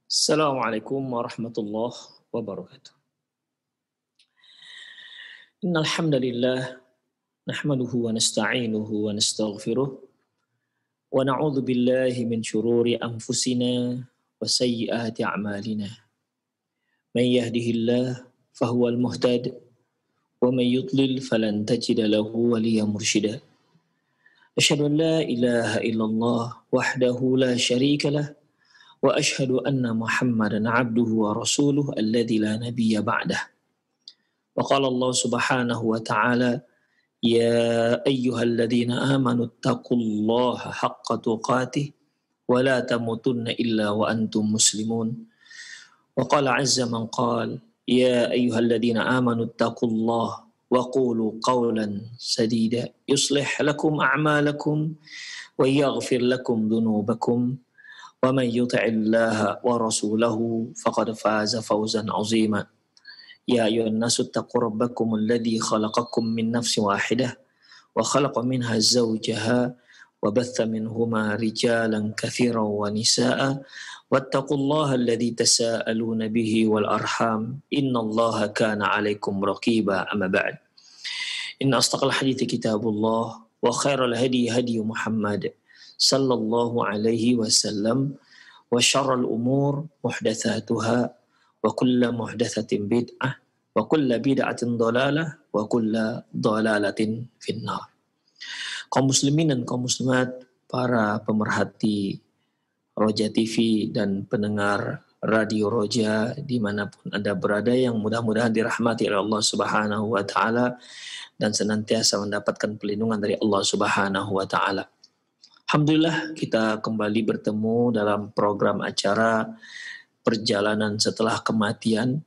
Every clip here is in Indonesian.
Assalamualaikum warahmatullahi wabarakatuh. Innal hamdalillah nahmaduhu wa nasta'inuhu wa nastaghfiruh wa na'udzu billahi min shururi anfusina wa sayyiati a'malina. Man yahdihillahu fahuwal muhtad wa man yudlil falan tajida lahu waliyyan mursyida. Asyhadu an la ilaha illallah wahdahu la syarika lah wa asyhadu anna Muhammadan 'abduhu wa rasuluhu alladzi la nabiyya ba'dah. Wa qala Allah Subhanahu wa ta'ala, ya ayyuhalladzina amanu taqullaha haqqa tuqatih wa la tamutunna illa wa antum muslimun. Wa qala 'azza man qala, ya ayyuhalladzina amanu taqullaha wa qulu qawlan sadida yuslih lakum a'malakum wa yaghfir lakum dhunubakum. وَمَنْ يُطِعِ اللَّهَ وَرَسُولَهُ فَقَدْ فَازَ فَوْزًا عَظِيمًا يَا أَيُّهَا النَّاسُ اتَّقُوا رَبَّكُمُ الَّذِي خَلَقَكُم مِّن نَّفْسٍ وَاحِدَةٍ وَخَلَقَ مِنْهَا زَوْجَهَا وَبَثَّ مِنْهُمَا رِجَالًا كَثِيرًا وَنِسَاءً وَاتَّقُوا اللَّهَ الَّذِي تَسَاءَلُونَ بِهِ وَالْأَرْحَامَ إِنَّ اللَّهَ كَانَ عَلَيْكُمْ رَقِيبًا أَمَّا بَعْدُ إِنَّ أَصْدَقَ الْحَدِيثِ كِتَابُ اللَّهِ وَخَيْرَ الْهَدْيِ هَدْيُ مُحَمَّدٍ sallallahu alaihi wasallam wa syarrul umur muhdatsatuha wa kullu muhdatsatin bid'ah wa kullu bid'atin dhalalah wa kullu dhalalatin finnar. Kaum muslimin dan kaum muslimat, para pemerhati Roja TV dan pendengar Radio Roja dimanapun Anda berada, yang mudah-mudahan dirahmati oleh Allah Subhanahu wa ta'ala dan senantiasa mendapatkan perlindungan dari Allah Subhanahu wa ta'ala. Alhamdulillah, kita kembali bertemu dalam program acara Perjalanan Setelah Kematian,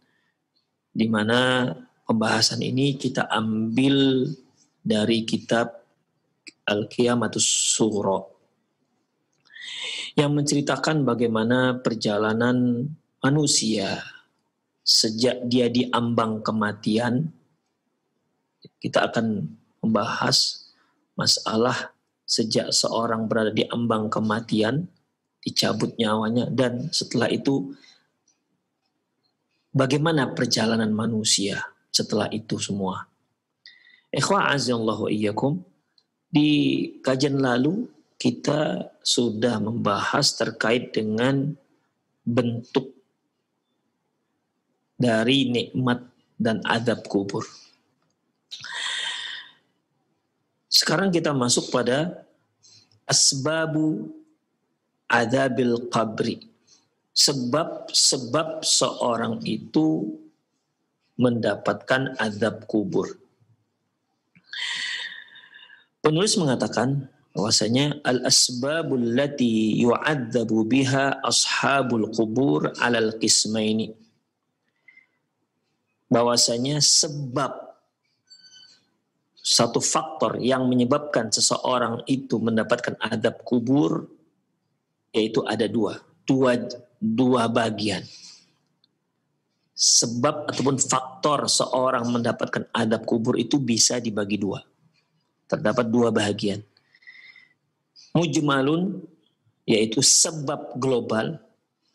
di mana pembahasan ini kita ambil dari kitab Al-Qiyamatus Sughra yang menceritakan bagaimana perjalanan manusia sejak dia diambang kematian. Kita akan membahas masalah sejak seorang berada di ambang kematian, dicabut nyawanya, dan setelah itu bagaimana perjalanan manusia setelah itu semua. Ikhwah azallahu iyyakum, di kajian lalu kita sudah membahas terkait dengan bentuk dari nikmat dan azab kubur. Sekarang kita masuk pada asbabu adzabil qabri. Sebab-sebab seorang itu mendapatkan azab kubur. Penulis mengatakan bahwasanya al-asbabul lati yu'adzabu biha ashabul qubur 'alal qismaini. Bahwasanya sebab, satu faktor yang menyebabkan seseorang itu mendapatkan azab kubur, yaitu ada dua bagian. Sebab ataupun faktor seorang mendapatkan azab kubur itu bisa dibagi dua. Terdapat dua bagian. Mujmalun, yaitu sebab global,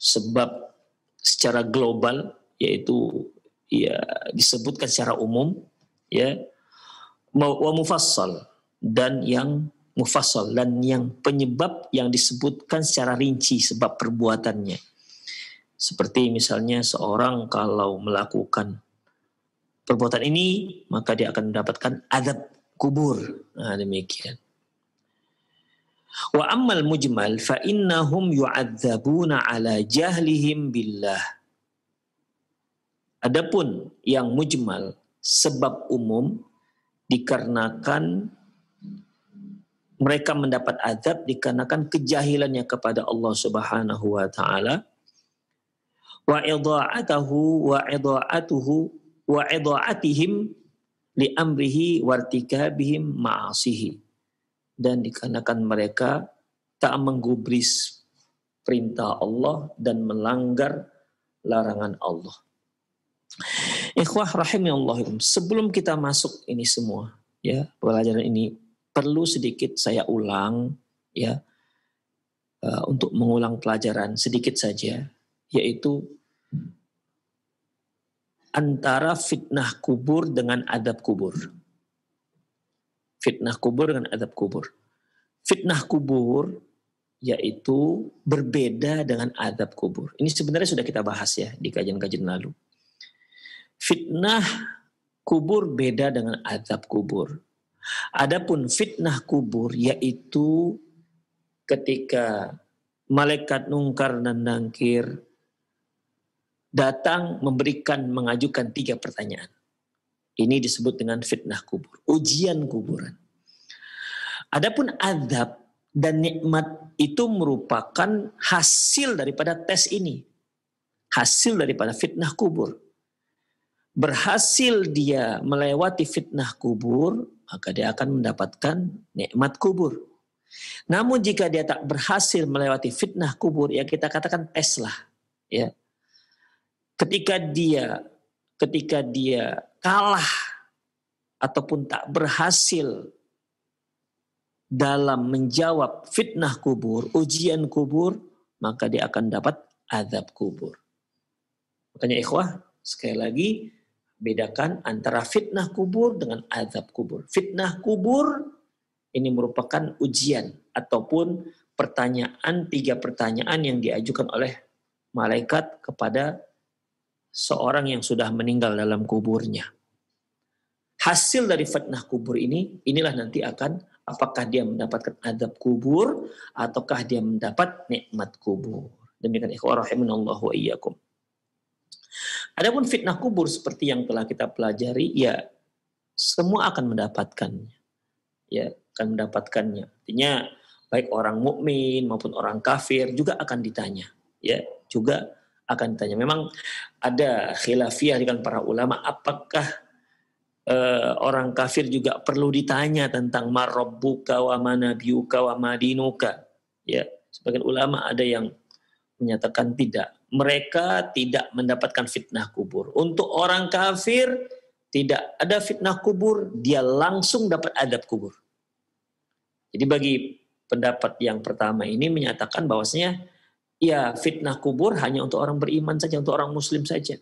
sebab secara global, yaitu ya disebutkan secara umum, ya. Wa mufassal, dan yang mufassal, dan yang penyebab yang disebutkan secara rinci sebab perbuatannya. Seperti misalnya seorang kalau melakukan perbuatan ini maka dia akan mendapatkan azab kubur. Nah, demikian. Wa ammal mujmal fa innahum yu'adzabuna ala jahlihim billah. Adapun yang mujmal, sebab umum, dikarenakan mereka mendapat azab dikarenakan kejahilannya kepada Allah Subhanahu wa taala, wa ida'atihim li amrihi wartikabihim ma'asihi, dan dikarenakan mereka tak menggubris perintah Allah dan melanggar larangan Allah. Ikhwah rahimahullah, sebelum kita masuk ini semua, ya, pelajaran ini perlu sedikit saya ulang, ya, untuk mengulang pelajaran sedikit saja, yaitu antara fitnah kubur dengan adab kubur. Fitnah kubur dengan adab kubur. Fitnah kubur yaitu berbeda dengan adab kubur. Ini sebenarnya sudah kita bahas ya di kajian-kajian lalu. Fitnah kubur beda dengan adab kubur. Adapun fitnah kubur yaitu ketika malaikat mungkar dan nakir datang mengajukan 3 pertanyaan. Ini disebut dengan fitnah kubur, ujian kuburan. Adapun azab dan nikmat itu merupakan hasil daripada tes ini. Hasil daripada fitnah kubur. Berhasil dia melewati fitnah kubur, maka dia akan mendapatkan nikmat kubur. Namun jika dia tak berhasil melewati fitnah kubur, ya kita katakan tes lah. Ya. Ketika dia kalah ataupun tak berhasil dalam menjawab fitnah kubur, ujian kubur, maka dia akan dapat azab kubur. Makanya ikhwah, sekali lagi bedakan antara fitnah kubur dengan azab kubur. Fitnah kubur ini merupakan ujian ataupun pertanyaan, 3 pertanyaan yang diajukan oleh malaikat kepada seorang yang sudah meninggal dalam kuburnya. Hasil dari fitnah kubur inilah nanti akan apakah dia mendapatkan azab kubur ataukah dia mendapat nikmat kubur. Demikian ikhwah rahimanallahu wa iyyakum. Adapun fitnah kubur seperti yang telah kita pelajari, ya semua akan mendapatkannya. Ya, akan mendapatkannya. Artinya baik orang mukmin maupun orang kafir juga akan ditanya. Ya, juga akan ditanya. Memang ada khilafiyah dengan para ulama apakah orang kafir juga perlu ditanya tentang marabbuka wa manabiyuka wa madinuka. Ya, sebagian ulama ada yang menyatakan tidak. Mereka tidak mendapatkan fitnah kubur. Untuk orang kafir tidak ada fitnah kubur, dia langsung dapat adab kubur. Jadi bagi pendapat yang pertama ini menyatakan bahwasanya ya fitnah kubur hanya untuk orang beriman saja, untuk orang muslim saja.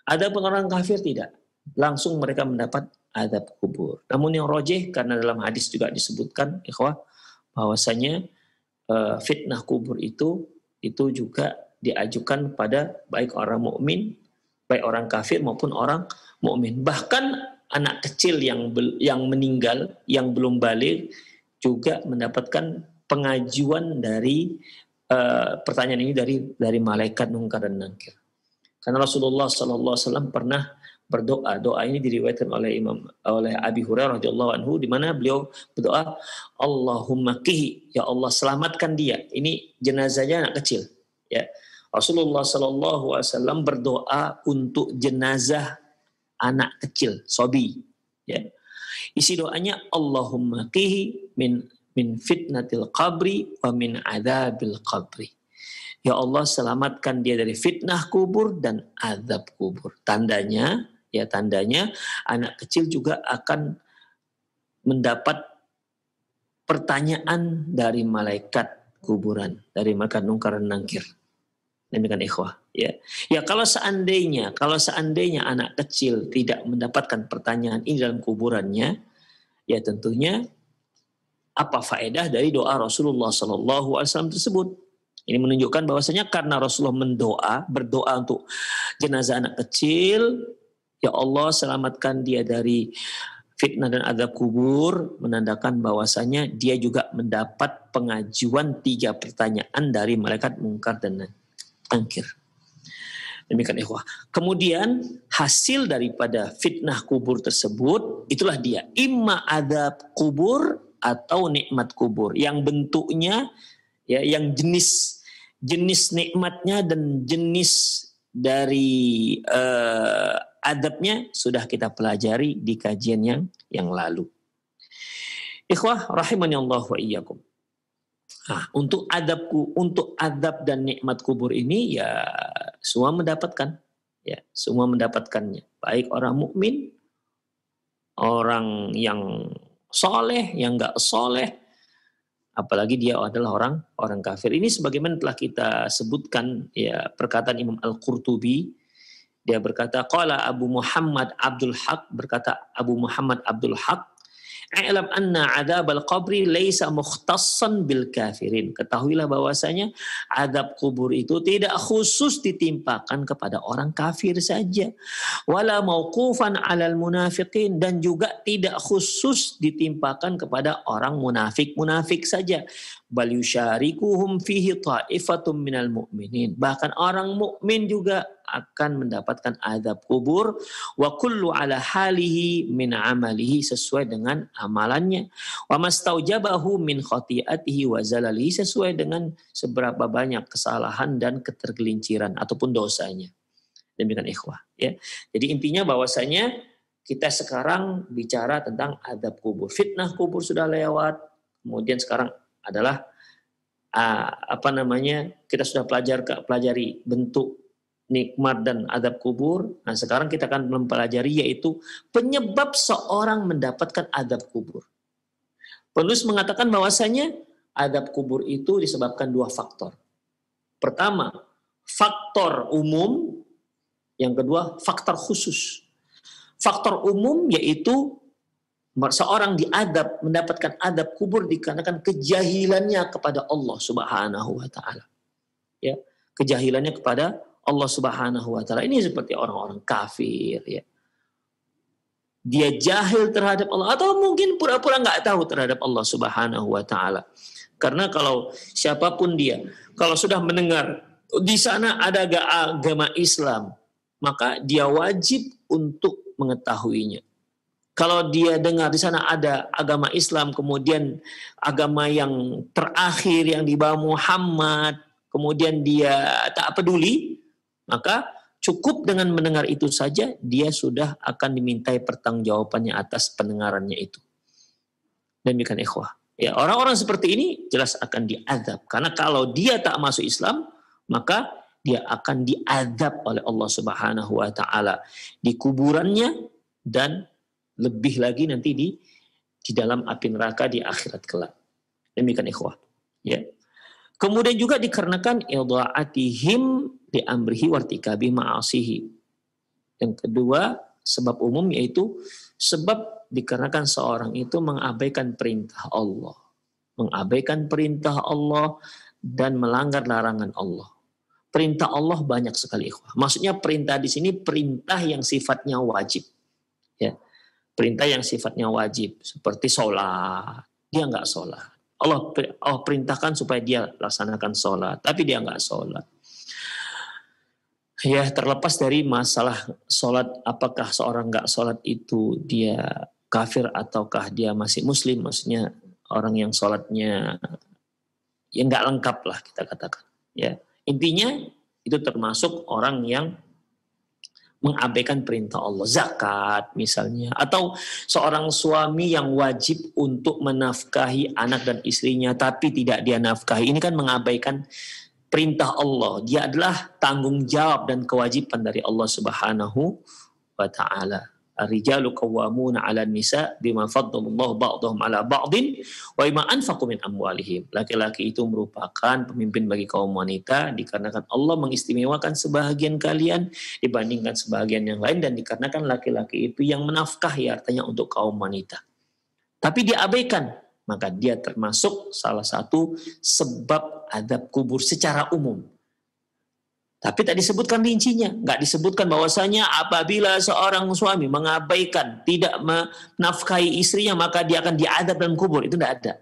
Adapun orang kafir tidak. Langsung mereka mendapat adab kubur. Namun yang rojih karena dalam hadis juga disebutkan ikhwah bahwasanya fitnah kubur itu juga diajukan pada baik orang mukmin, baik orang kafir maupun orang mukmin. Bahkan anak kecil yang meninggal, yang belum balik juga mendapatkan pengajuan dari pertanyaan ini dari malaikat mungkar dan nakir. Karena Rasulullah SAW pernah berdoa. Doa ini diriwayatkan oleh Abi Hurairah radhiyallahu anhu, di mana beliau berdoa, Allahumma qihi, ya Allah selamatkan dia. Ini jenazahnya anak kecil. Ya, Rasulullah SAW berdoa untuk jenazah anak kecil, sobi. Ya. Isi doanya Allahumma qihi min fitnatil qabri wa min adzabil qabri. Ya Allah selamatkan dia dari fitnah kubur dan azab kubur. Tandanya anak kecil juga akan mendapat pertanyaan dari malaikat kuburan, dari malaikat mungkar dan nakir. Demikian ikhwah, ya. Ya kalau seandainya anak kecil tidak mendapatkan pertanyaan ini dalam kuburannya, ya tentunya apa faedah dari doa Rasulullah SAW tersebut? Ini menunjukkan bahwasanya karena Rasulullah berdoa untuk jenazah anak kecil, ya Allah selamatkan dia dari fitnah dan azab kubur, menandakan bahwasanya dia juga mendapat pengajuan 3 pertanyaan dari malaikat mungkar dan nakir. Demikian ikhwah. Kemudian hasil daripada fitnah kubur tersebut itulah dia, imma azab kubur atau nikmat kubur yang bentuknya ya, yang jenis nikmatnya dan jenis dari adabnya sudah kita pelajari di kajian yang lalu. Ikhwah rahimani Allah wa iyyakum. Nah, untuk adab dan nikmat kubur ini ya semua mendapatkan, ya semua mendapatkannya. Baik orang mukmin, orang yang soleh, yang enggak soleh, apalagi dia adalah orang kafir. Ini sebagaimana telah kita sebutkan ya perkataan Imam Al-Qurtubi. Dia berkata, qala Abu Muhammad Abdul Haq, berkata Abu Muhammad Abdul Haq, "I'lam anna adzabal qabri laisa mukhtassan bil kafirin." Ketahuilah bahwasanya azab kubur itu tidak khusus ditimpakan kepada orang kafir saja. Wala mauqufan 'alal munafiqin, dan juga tidak khusus ditimpakan kepada orang munafik saja. Bal yusyarikuhum fihi ta'ifatum minal mu'minin. Bahkan orang mukmin juga akan mendapatkan azab kubur, wa kullu ala halihi min amalihi, sesuai dengan amalannya, wa mastaujabahu min khati'atihi wa zalalihi, sesuai dengan seberapa banyak kesalahan dan ketergelinciran ataupun dosanya. Demikian ikhwah ya. Jadi intinya bahwasanya kita sekarang bicara tentang azab kubur. Fitnah kubur sudah lewat, kemudian sekarang adalah kita sudah pelajari bentuk nikmat dan azab kubur. Nah, sekarang kita akan mempelajari yaitu penyebab seorang mendapatkan azab kubur. Penulis mengatakan bahwasanya azab kubur itu disebabkan 2 faktor. Pertama, faktor umum, yang kedua faktor khusus. Faktor umum yaitu seorang diadab, mendapatkan adab kubur dikarenakan kejahilannya kepada Allah Subhanahu wa taala. Ya, kejahilannya kepada Allah Subhanahu wa taala. Ini seperti orang-orang kafir ya. Dia jahil terhadap Allah atau mungkin pura-pura nggak tahu terhadap Allah Subhanahu wa taala. Karena kalau siapapun dia, kalau sudah mendengar di sana ada agama Islam, maka dia wajib untuk mengetahuinya. Kalau dia dengar di sana ada agama Islam, kemudian agama yang terakhir yang dibawa Muhammad, kemudian dia tak peduli, maka cukup dengan mendengar itu saja, dia sudah akan dimintai pertanggungjawabannya atas pendengarannya itu. Demikian ikhwah. Ya, orang-orang seperti ini jelas akan diazab. Karena kalau dia tak masuk Islam, maka dia akan diazab oleh Allah Subhanahu wa taala di kuburannya, dan lebih lagi nanti di dalam api neraka di akhirat kelak. Demikian ikhwah. Ya. Kemudian juga dikarenakan idha'atihim li amrihi wartikabi ma'asihi. Yang kedua, sebab umum yaitu sebab dikarenakan seorang itu mengabaikan perintah Allah. Mengabaikan perintah Allah dan melanggar larangan Allah. Perintah Allah banyak sekali ikhwah. Maksudnya perintah di sini perintah yang sifatnya wajib. Ya. Perintah yang sifatnya wajib seperti sholat, dia nggak sholat. Allah perintahkan supaya dia laksanakan sholat, tapi dia nggak sholat. Ya, terlepas dari masalah sholat, apakah seorang nggak sholat itu dia kafir ataukah dia masih muslim, maksudnya orang yang sholatnya ya nggak lengkap lah kita katakan. Ya, intinya itu termasuk orang yang mengabaikan perintah Allah, zakat misalnya, atau seorang suami yang wajib untuk menafkahi anak dan istrinya tapi tidak dia nafkahi, ini kan mengabaikan perintah Allah. Dia adalah tanggung jawab dan kewajiban dari Allah Subhanahu wa taala. Ar-rijalu qawwamuna 'alan nisa bima faddalallahu ba'dahum 'ala ba'din wa bima anfaqu min amwalihim. Laki-laki itu merupakan pemimpin bagi kaum wanita dikarenakan Allah mengistimewakan sebahagian kalian dibandingkan sebahagian yang lain, dan dikarenakan laki-laki itu yang menafkahi, artinya untuk kaum wanita. Tapi dia abaikan, maka dia termasuk salah satu sebab azab kubur secara umum. Tapi tak disebutkan rincinya, nggak disebutkan bahwasanya apabila seorang suami mengabaikan, tidak menafkahi istrinya, maka dia akan diazab dalam kubur. Itu tidak ada.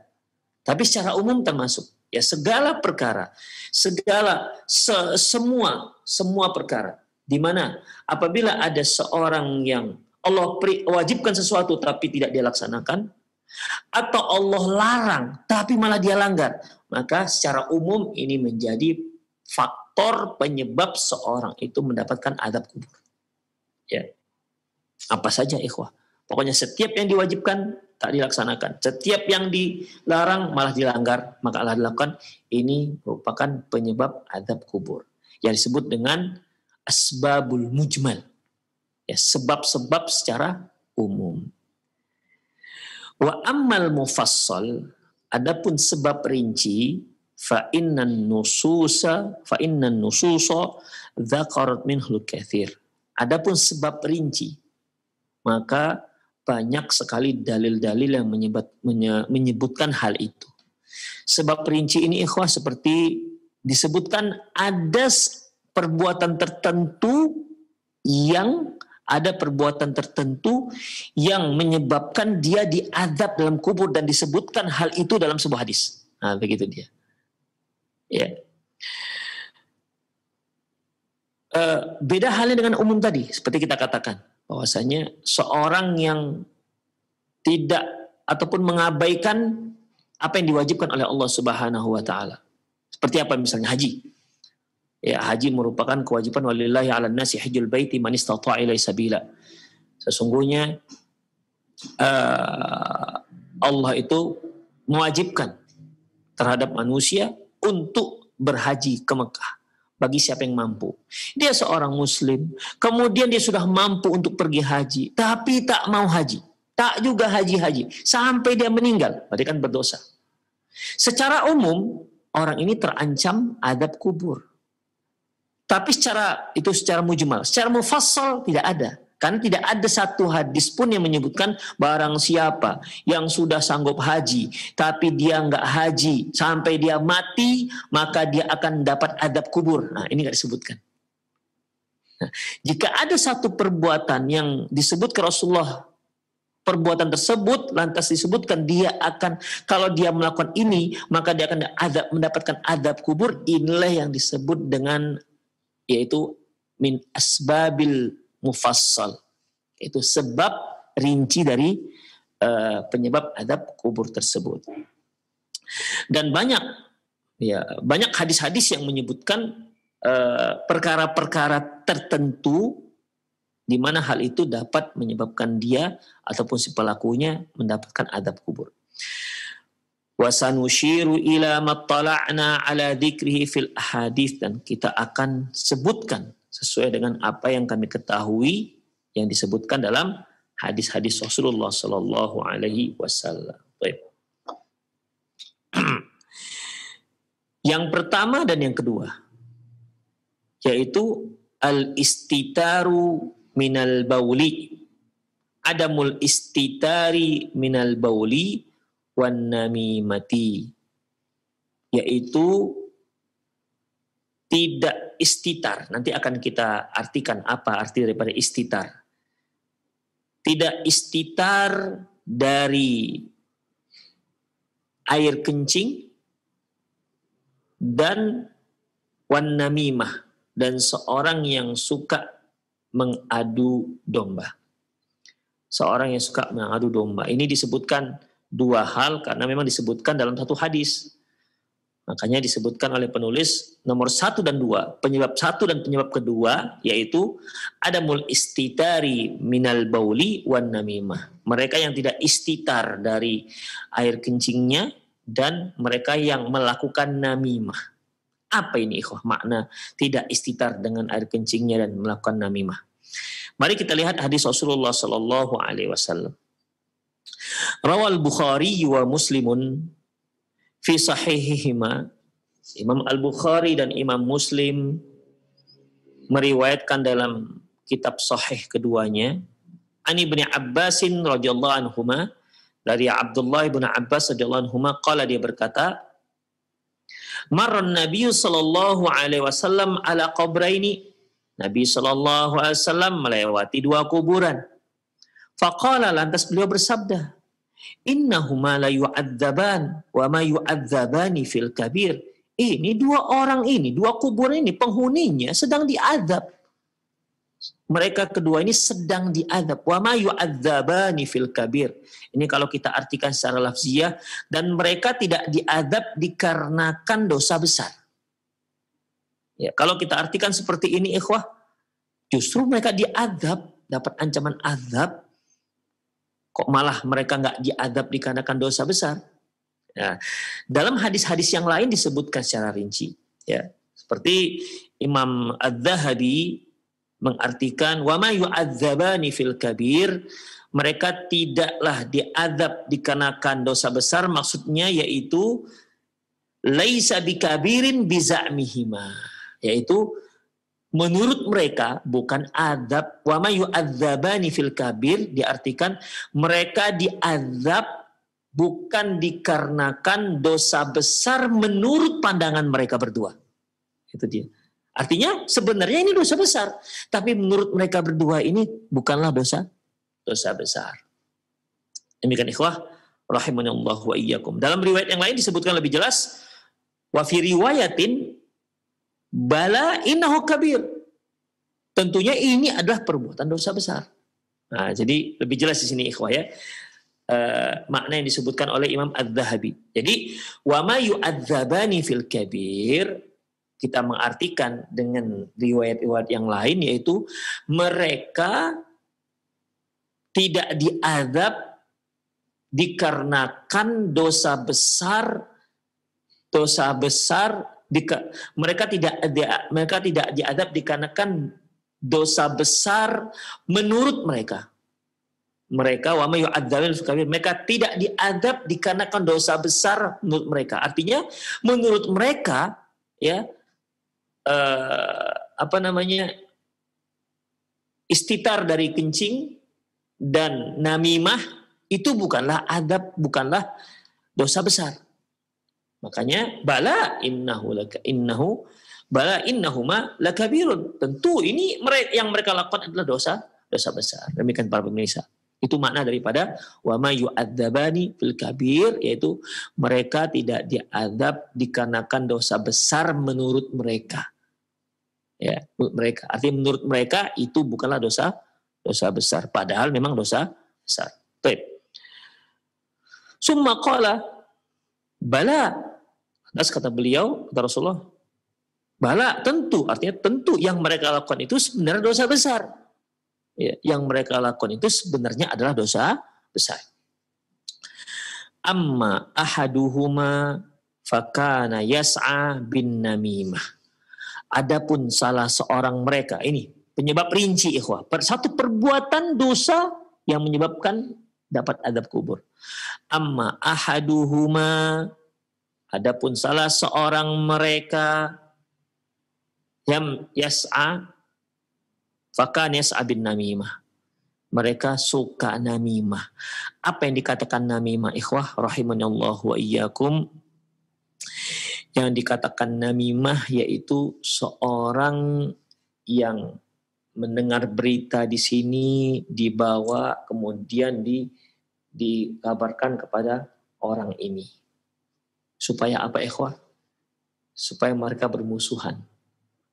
Tapi secara umum termasuk. Ya, segala perkara, semua perkara. Di mana apabila ada seorang yang Allah wajibkan sesuatu tapi tidak dia laksanakan, atau Allah larang tapi malah dia langgar, maka secara umum ini menjadi faktor penyebab seorang itu mendapatkan azab kubur. Ya. Apa saja ikhwah. Pokoknya setiap yang diwajibkan tak dilaksanakan. Setiap yang dilarang malah dilanggar, maka Allah dilakukan. Ini merupakan penyebab azab kubur. Yang disebut dengan asbabul mujmal. Ya, sebab-sebab secara umum. Wa ammal mufassal, Adapun sebab rinci, fa innan nususa dzakarat minhul katsir. Adapun sebab rinci, maka banyak sekali dalil-dalil yang menyebutkan hal itu. Sebab rinci ini ikhwah seperti disebutkan ada perbuatan tertentu yang menyebabkan dia diazab dalam kubur dan disebutkan hal itu dalam sebuah hadis. Nah, begitu dia. Ya. Beda halnya dengan umum tadi, seperti kita katakan, bahwasanya seorang yang tidak ataupun mengabaikan apa yang diwajibkan oleh Allah Subhanahu wa taala. Seperti apa misalnya haji. Ya, haji merupakan kewajiban walillahi 'alan nasi hajjul baiti man istata'a ilaihi sabila. Sesungguhnya Allah itu mewajibkan terhadap manusia untuk berhaji ke Mekah bagi siapa yang mampu. Dia seorang muslim, kemudian dia sudah mampu untuk pergi haji, tapi tak mau haji, tak juga haji-haji sampai dia meninggal, berarti kan berdosa. Secara umum orang ini terancam azab kubur. Tapi secara mujmal, secara mufassal tidak ada. Karena tidak ada satu hadis pun yang menyebutkan barang siapa yang sudah sanggup haji, tapi dia nggak haji sampai dia mati, maka dia akan dapat azab kubur. Nah, ini nggak disebutkan. Nah, jika ada satu perbuatan yang disebut ke Rasulullah, perbuatan tersebut lantas disebutkan dia akan, kalau dia melakukan ini, maka dia akan mendapatkan azab kubur. Inilah yang disebut dengan, yaitu min asbabil mufassal, itu sebab rinci dari penyebab azab kubur tersebut. Dan banyak hadis-hadis yang menyebutkan perkara-perkara tertentu di mana hal itu dapat menyebabkan dia ataupun si pelakunya mendapatkan azab kubur. Wa sanushiru ila mattala'na ala dzikrihi fil ahadits, dan kita akan sebutkan sesuai dengan apa yang kami ketahui yang disebutkan dalam hadis-hadis Rasulullah sallallahu alaihi wasallam. Yang pertama dan yang kedua yaitu al-istitaru minal bauli, adamul istitari minal bauli wan namimati, yaitu tidak istitar. Nanti akan kita artikan apa arti daripada istitar. Tidak istitar dari air kencing dan wan namimah, dan seorang yang suka mengadu domba. Seorang yang suka mengadu domba. Ini disebutkan dua hal karena memang disebutkan dalam satu hadis. Makanya disebutkan oleh penulis nomor 1 dan 2. Penyebab 1 dan penyebab kedua yaitu adamul istitari minal bauli wan namimah. Mereka yang tidak istitar dari air kencingnya dan mereka yang melakukan namimah. Apa ini ikhwah makna tidak istitar dengan air kencingnya dan melakukan namimah? Mari kita lihat hadis Rasulullah sallallahu alaihi wasallam. Rawal Bukhari wa Muslimun fi sahihihima. Imam Al-Bukhari dan Imam Muslim meriwayatkan dalam kitab sahih keduanya, an Ibnu Abbasin radhiyallahu anhuma, dari Abdullah bin Abbas radhiyallahu anhuma, qala, dia berkata, marran Nabi sallallahu alaihi wasallam ala qabraini. Nabi sallallahu alaihi wasallam melewati dua kuburan. Faqala, lantas beliau bersabda, innahuma la yu'adzaban wa ma yu'adzabani fil kabir. Ini dua orang ini, dua kuburan ini penghuninya sedang diazab. Mereka kedua ini sedang diazab. Wa ma yu'adzabani fil kabir. Ini kalau kita artikan secara lafziyah, dan mereka tidak diazab dikarenakan dosa besar. Ya, kalau kita artikan seperti ini ikhwah, justru mereka diazab, dapat ancaman azab, kok malah mereka nggak diazab dikarenakan dosa besar. Ya, dalam hadis-hadis yang lain disebutkan secara rinci. Ya, seperti Imam Adz-Dzahabi mengartikan wa ma yu'adzabani fil kabir, mereka tidaklah diazab dikarenakan dosa besar, maksudnya yaitu laisa bikabirin biza'mihima, yaitu menurut mereka bukan azab. Wa ma yu'adzabani fil kabir diartikan mereka diazab bukan dikarenakan dosa besar menurut pandangan mereka berdua. Itu dia. Artinya sebenarnya ini dosa besar, tapi menurut mereka berdua ini bukanlah dosa besar. Demikian ikhwah rahimanallah wa iyyakum. Dalam riwayat yang lain disebutkan lebih jelas, wa fi riwayatin bala innahu kabir. Tentunya ini adalah perbuatan dosa besar. Nah, jadi lebih jelas di sini ikhwah ya. Makna yang disebutkan oleh Imam Az-Zahabi. Jadi wa ma yu'adzabani fil kabir, kita mengartikan dengan riwayat-riwayat yang lain, yaitu mereka tidak diazab dikarenakan dosa besar, mereka tidak diazab dikarenakan dosa besar menurut mereka. Mereka wa may yu'adzabul kabir, mereka tidak diazab dikarenakan dosa besar menurut mereka. Artinya menurut mereka ya istitar dari kencing dan namimah itu bukanlah adab, bukanlah dosa besar. Makanya innahuma lakabirun. Tentu ini yang mereka lakukan adalah dosa besar. Demikian para pemirsa. Itu makna daripada wa ma yu'adzabani fil kabir, yaitu mereka tidak diazab dikarenakan dosa besar menurut mereka. Ya, menurut mereka. Artinya menurut mereka itu bukanlah dosa besar, padahal memang dosa besar. Baik. Summa qala bala. Atas kata beliau, kata Rasulullah, bala, tentu, artinya tentu yang mereka lakukan itu sebenarnya dosa besar. Ya, yang mereka lakukan itu sebenarnya adalah dosa besar. Amma ahaduhuma fakana yas'a bin namimah. Adapun salah seorang mereka, ini penyebab rinci ikhwah, satu perbuatan dosa yang menyebabkan dapat azab kubur. Amma ahaduhuma, adapun salah seorang mereka yang yas'a fakana yas'a bin namimah. Mereka suka namimah. Apa yang dikatakan namimah ikhwah rahimanallahu wa iyyakum? Yang dikatakan namimah yaitu seorang yang mendengar berita di sini, dibawa kemudian dikabarkan kepada orang ini. Supaya apa ikhwah? Supaya mereka bermusuhan.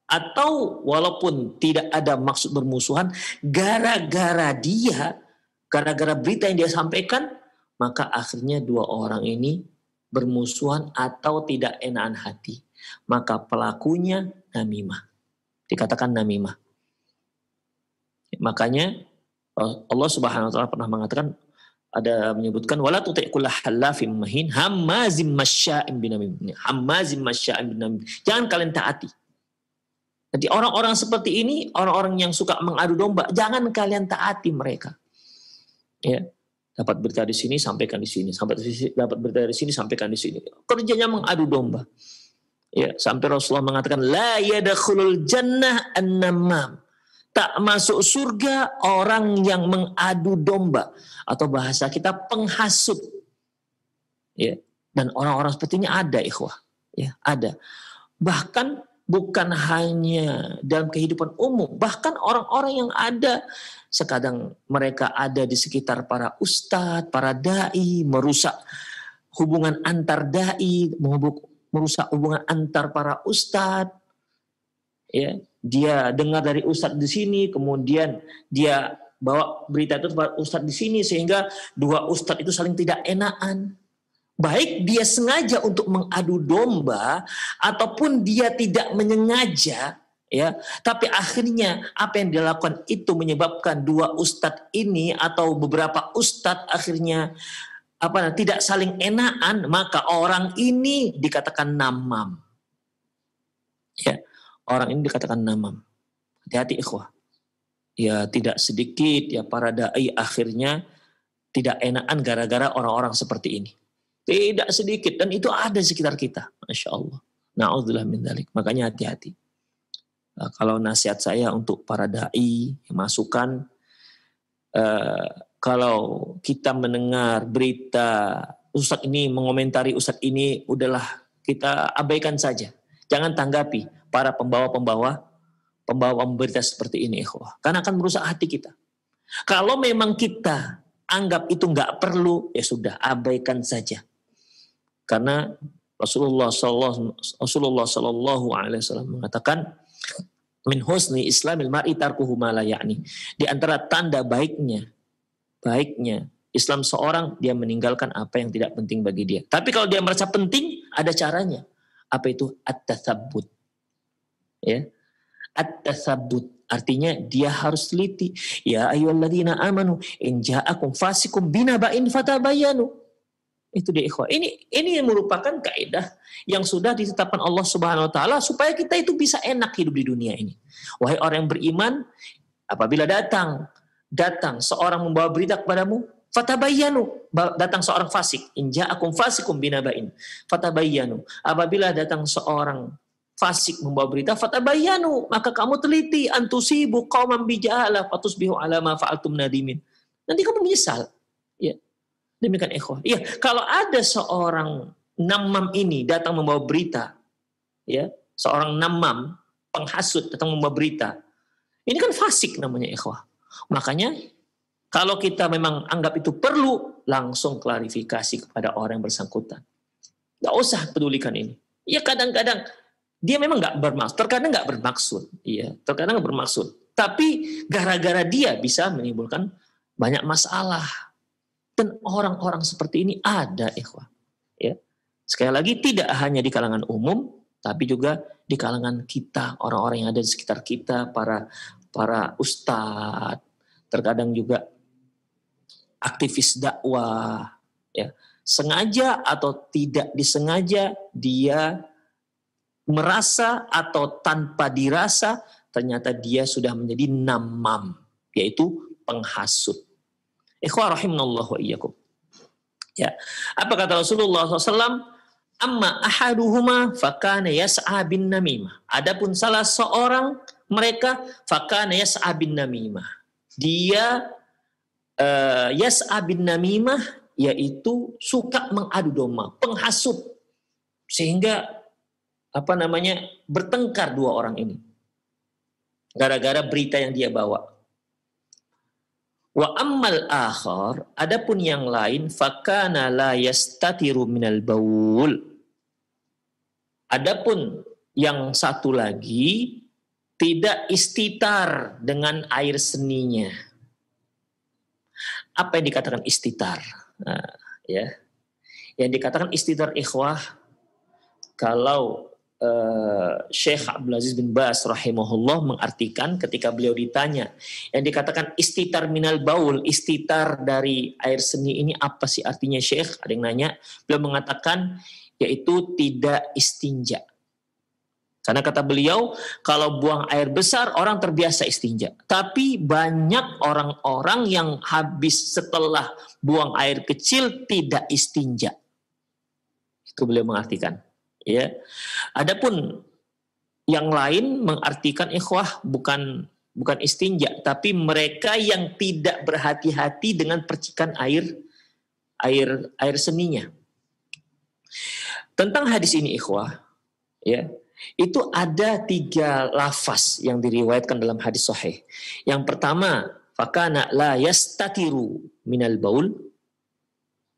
Atau walaupun tidak ada maksud bermusuhan, gara-gara berita yang dia sampaikan, maka akhirnya dua orang ini bermusuhan atau tidak enakan hati. Maka pelakunya namimah. Dikatakan namimah. Makanya Allah Subhanahu wa taala pernah mengatakan, ada menyebutkan wala tuti' kulla halafim mahin hammazim masya'im binamim. Hammazim masya'im binamim. Jangan kalian taati. Jadi orang-orang seperti ini, orang-orang yang suka mengadu domba, jangan kalian taati mereka. Ya. Dapat berita di sini, sampaikan di sini. Dapat berita di sini, sampaikan di sini. Kerjanya mengadu domba. Ya, sampai Rasulullah mengatakan, la yadkhulul jannah an-namam. Tak masuk surga orang yang mengadu domba. Atau bahasa kita penghasut. Ya. Dan orang-orang seperti ini ada ikhwah. Ya, ada. Bahkan bukan hanya dalam kehidupan umum, bahkan orang-orang yang ada, sekadang mereka ada di sekitar para ustadz, para da'i, merusak hubungan antar da'i, merusak hubungan antar para ustadz. Ya, dia dengar dari ustadz di sini, kemudian dia bawa berita itu kepada ustadz di sini, sehingga dua ustadz itu saling tidak enakan. Baik dia sengaja untuk mengadu domba ataupun dia tidak menyengaja, ya, tapi akhirnya apa yang dilakukan itu menyebabkan dua ustadz ini atau beberapa ustadz akhirnya tidak saling enakan, maka orang ini dikatakan namam. Ya, orang ini dikatakan namam. Hati-hati ikhwah. Ya tidak sedikit ya para dai akhirnya tidak enakan gara-gara orang-orang seperti ini. Tidak sedikit, dan itu ada di sekitar kita. Masya Allah. Na'udzubillah min dzalik. Makanya hati-hati. Nah, kalau nasihat saya untuk para dai, masukan, kalau kita mendengar berita Ustadz ini mengomentari Ustadz ini, udahlah kita abaikan saja. Jangan tanggapi para pembawa berita seperti ini, ikhwah. Karena akan merusak hati kita. Kalau memang kita anggap itu nggak perlu, ya sudah, abaikan saja. Karena Rasulullah Sallallahu Alaihi Wasallam mengatakan, min husni islamil mar'i tarkuhu ma la ya'ni. Di antara tanda baiknya Islam seorang, dia meninggalkan apa yang tidak penting bagi dia. Tapi kalau dia merasa penting, ada caranya. Apa itu? At-tatsabbut. Ya. At-tatsabbut artinya dia harus teliti. Ya ayyuhalladzina amanu in ja'akum fasikum binaba'in fatabayyanu. Itu dia, ikhwah. Ini merupakan kaidah yang sudah ditetapkan Allah Subhanahu wa taala supaya kita itu bisa enak hidup di dunia ini. Wahai orang yang beriman, apabila datang seorang membawa berita kepadamu, fatabayyanu, datang seorang fasik, in ja'akum fasikum binaba'in fatabayyanu. Apabila datang seorang fasik membawa berita, fatabayyanu, maka kamu teliti, antusibu qauman bijahalah fatusbihu ala ma fa'altum nadimin. Nanti kamu menyesal. Ya. Demikian ikhwah. Ya, kalau ada seorang namam ini datang membawa berita, ya, seorang namam, penghasut datang membawa berita. Ini kan fasik namanya, ikhwah. Makanya kalau kita memang anggap itu perlu, langsung klarifikasi kepada orang yang bersangkutan. Nggak usah pedulikan ini. Ya kadang-kadang dia memang terkadang nggak bermaksud. Iya, terkadang nggak bermaksud. Tapi gara-gara dia bisa menimbulkan banyak masalah. Dan orang-orang seperti ini ada, ikhwah. Ya. Sekali lagi, tidak hanya di kalangan umum, tapi juga di kalangan kita, orang-orang yang ada di sekitar kita, para ustadz, terkadang juga aktivis dakwah, ya. Sengaja atau tidak disengaja, dia merasa atau tanpa dirasa, ternyata dia sudah menjadi namam, yaitu penghasut. Ikhwah rahimanallahu wa iyyakum. Ya. Apa kata Rasulullah SAW? Amma ahaduhuma fakana yas'a bin namimah. Adapun salah seorang mereka fakana yas'a bin namimah. Dia yas'a bin namimah, yaitu suka mengadu domba, penghasut, sehingga bertengkar dua orang ini gara-gara berita yang dia bawa. Wa ammal akhar, adapun yang lain, fakana la yastatiru minal baul. Adapun yang satu lagi tidak istitar dengan air seninya. Apa yang dikatakan istitar? Nah, ya. Yang dikatakan istitar, ikhwah, kalau Syekh Abdul Aziz bin Baz rahimahullah mengartikan ketika beliau ditanya, yang dikatakan istitar minal baul, istitar dari air seni ini apa sih artinya, Syekh? Ada yang nanya. Beliau mengatakan yaitu tidak istinja. Karena kata beliau, kalau buang air besar orang terbiasa istinja. Tapi banyak orang-orang yang habis setelah buang air kecil tidak istinja. Itu beliau mengartikan. Ya, adapun yang lain mengartikan, ikhwah, bukan istinja, tapi mereka yang tidak berhati-hati dengan percikan air seninya. Tentang hadis ini, ikhwah, ya, itu ada 3 lafaz yang diriwayatkan dalam hadis sahih. Yang pertama, fakana la yastatiru minal baul.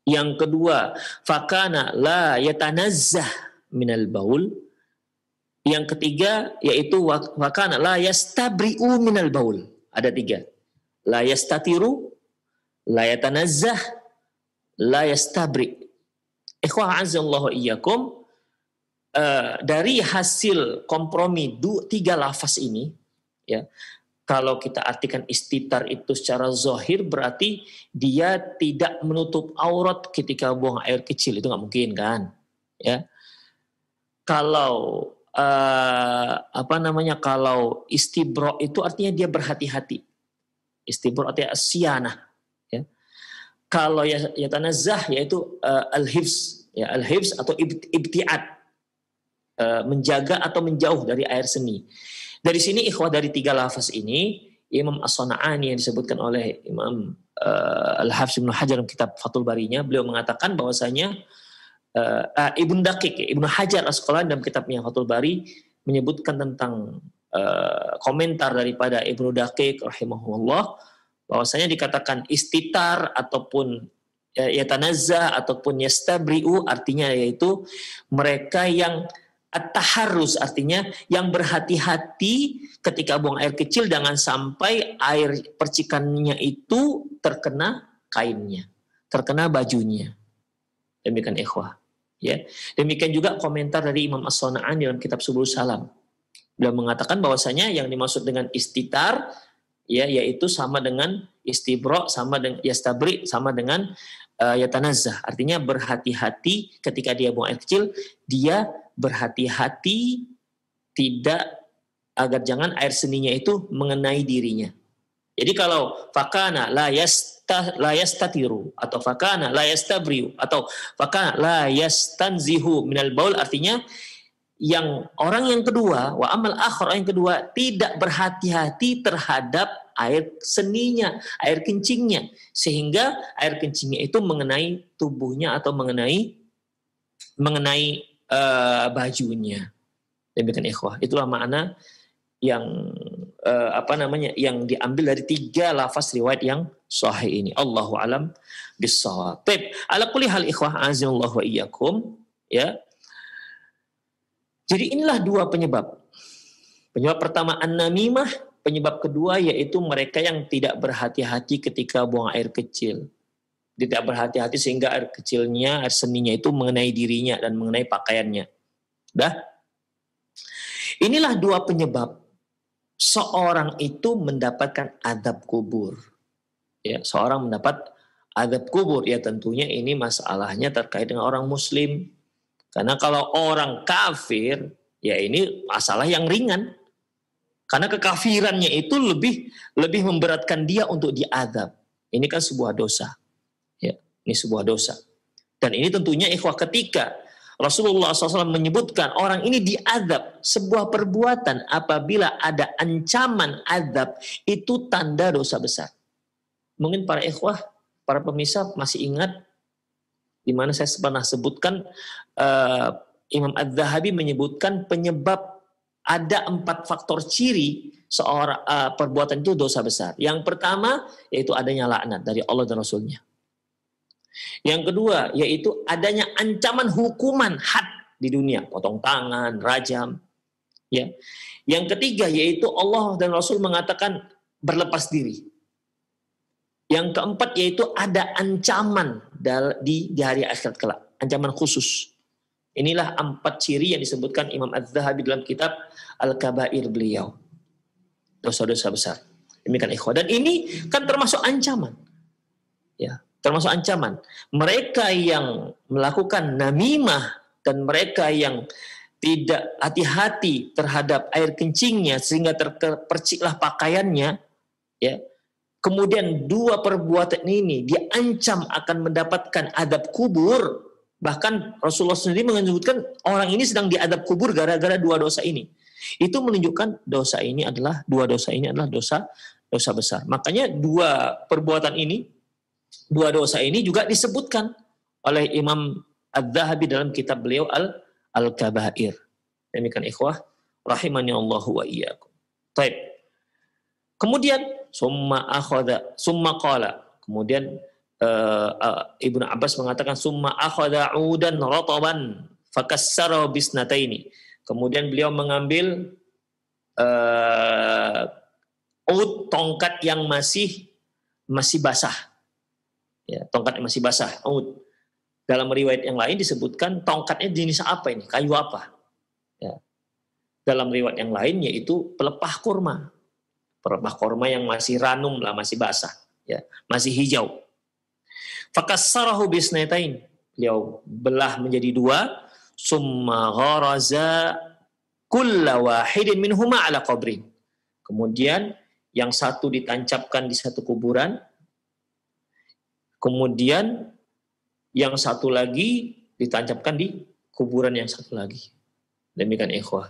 Yang kedua, fakana la yatanazzah minal baul. Yang ketiga yaitu wakana la yastabri'u minal baul. Ada 3. La yastatiru, la yatanazzah, la yastabri. Ikhwah azallahu iyyakum, dari hasil kompromi 3 lafaz ini, ya, kalau kita artikan istitar itu secara zahir, berarti dia tidak menutup aurat ketika buang air kecil. Itu nggak mungkin kan, ya. Kalau kalau istibro itu artinya dia berhati-hati. Istibra artinya as-siyanah, ya. Kalau yatanazzah yaitu al-hifz, ya, al-hifz atau ibtiad, menjaga atau menjauh dari air seni. Dari sini ikhwah, dari 3 lafaz ini Imam As-San'ani yang disebutkan oleh Imam Al-Hafiz Ibnu Hajar dalam kitab Fathul Barinya, beliau mengatakan bahwasanya Ibnu Hajar Asqalani dalam kitabnya Fathul Bari menyebutkan tentang komentar daripada Ibnu Daqiq rahimahullah, bahwasanya dikatakan istitar ataupun yatanazzah ataupun yastabri'u artinya yaitu mereka yang at-taharrus, artinya yang berhati-hati ketika buang air kecil jangan sampai air percikannya itu terkena kainnya, terkena bajunya. Demikian ikhwah. Ya. Demikian juga komentar dari Imam As-San'ani dalam kitab Subul Salam. Beliau mengatakan bahwasanya yang dimaksud dengan istitar, ya, yaitu sama dengan istibra, sama dengan yastabri, sama dengan yatanazzah. Artinya berhati-hati ketika dia buang air kecil, dia berhati-hati tidak, agar jangan air seninya itu mengenai dirinya. Jadi kalau fakana la yastatiru atau fakana la yastabriu atau fakana la yastanzihu minal baul, artinya yang orang yang kedua, wa amal akhar, yang kedua tidak berhati-hati terhadap air seninya, air kencingnya, sehingga air kencingnya itu mengenai tubuhnya atau mengenai bajunya. Demikian ikhwah. Itulah makna yang yang diambil dari 3 lafaz riwayat yang sahih ini. Allahu alam bissawab. Baik, ala kulli hal ikhwah azallahu wa iyyakum, ya. Jadi inilah 2 penyebab. Penyebab pertama an-namimah, penyebab kedua yaitu mereka yang tidak berhati-hati ketika buang air kecil. Tidak berhati-hati sehingga air kecilnya, air seninya itu mengenai dirinya dan mengenai pakaiannya. Dah? Inilah 2 penyebab seorang itu mendapatkan azab kubur. Ya, seorang mendapat azab kubur. Ya tentunya ini masalahnya terkait dengan orang muslim. Karena kalau orang kafir, ya ini masalah yang ringan. Karena kekafirannya itu lebih memberatkan dia untuk diazab. Ini kan sebuah dosa. Ya, ini sebuah dosa. Dan ini tentunya ikhwah ketika Rasulullah SAW menyebutkan orang ini diazab sebuah perbuatan apabila ada ancaman azab, itu tanda dosa besar. Mungkin para ikhwah, para pemirsa masih ingat di mana saya pernah sebutkan Imam Az-Zahabi menyebutkan penyebab ada 4 faktor ciri seorang perbuatan itu dosa besar. Yang pertama yaitu adanya laknat dari Allah dan Rasulnya. Yang kedua yaitu adanya ancaman hukuman had di dunia, potong tangan, rajam. Ya. Yang ketiga yaitu Allah dan Rasul mengatakan berlepas diri. Yang keempat yaitu ada ancaman di hari akhirat kelak, ancaman khusus. Inilah 4 ciri yang disebutkan Imam Az-Zahabi dalam kitab Al-Kabair beliau. Dosa-dosa besar. Demikian ikhwah. Dan ini kan termasuk ancaman. Ya, termasuk ancaman. Mereka yang melakukan namimah dan mereka yang tidak hati-hati terhadap air kencingnya sehingga terperciklah pakaiannya, ya. Kemudian 2 perbuatan ini diancam akan mendapatkan adab kubur. Bahkan Rasulullah sendiri menyebutkan orang ini sedang diadab kubur gara-gara 2 dosa ini. Itu menunjukkan 2 dosa ini adalah dosa besar. Makanya 2 perbuatan ini, 2 dosa ini juga disebutkan oleh Imam Az-Zahabi dalam kitab beliau Al-Kabair. Demikian ikhwah rahimani Allah wa iyyakum. Baik. Kemudian summa qala. Kemudian Ibnu Abbas mengatakan summa akhadha 'udan rataban fakassara bisnataini. Kemudian beliau mengambil tongkat yang masih basah. Ya, tongkat yang masih basah, ud. Dalam riwayat yang lain disebutkan tongkatnya jenis apa ini? Kayu apa? Ya. Dalam riwayat yang lain yaitu pelepah kurma. Pelepah kurma yang masih ranum lah, masih basah, ya, masih hijau. Fakassarahu bisnatain. Beliau belah menjadi 2, summa gharaza kulla wahidin minhuma ala qabrin. Kemudian yang satu ditancapkan di satu kuburan, kemudian yang satu lagi ditancapkan di kuburan yang satu lagi. Demikian ikhwah.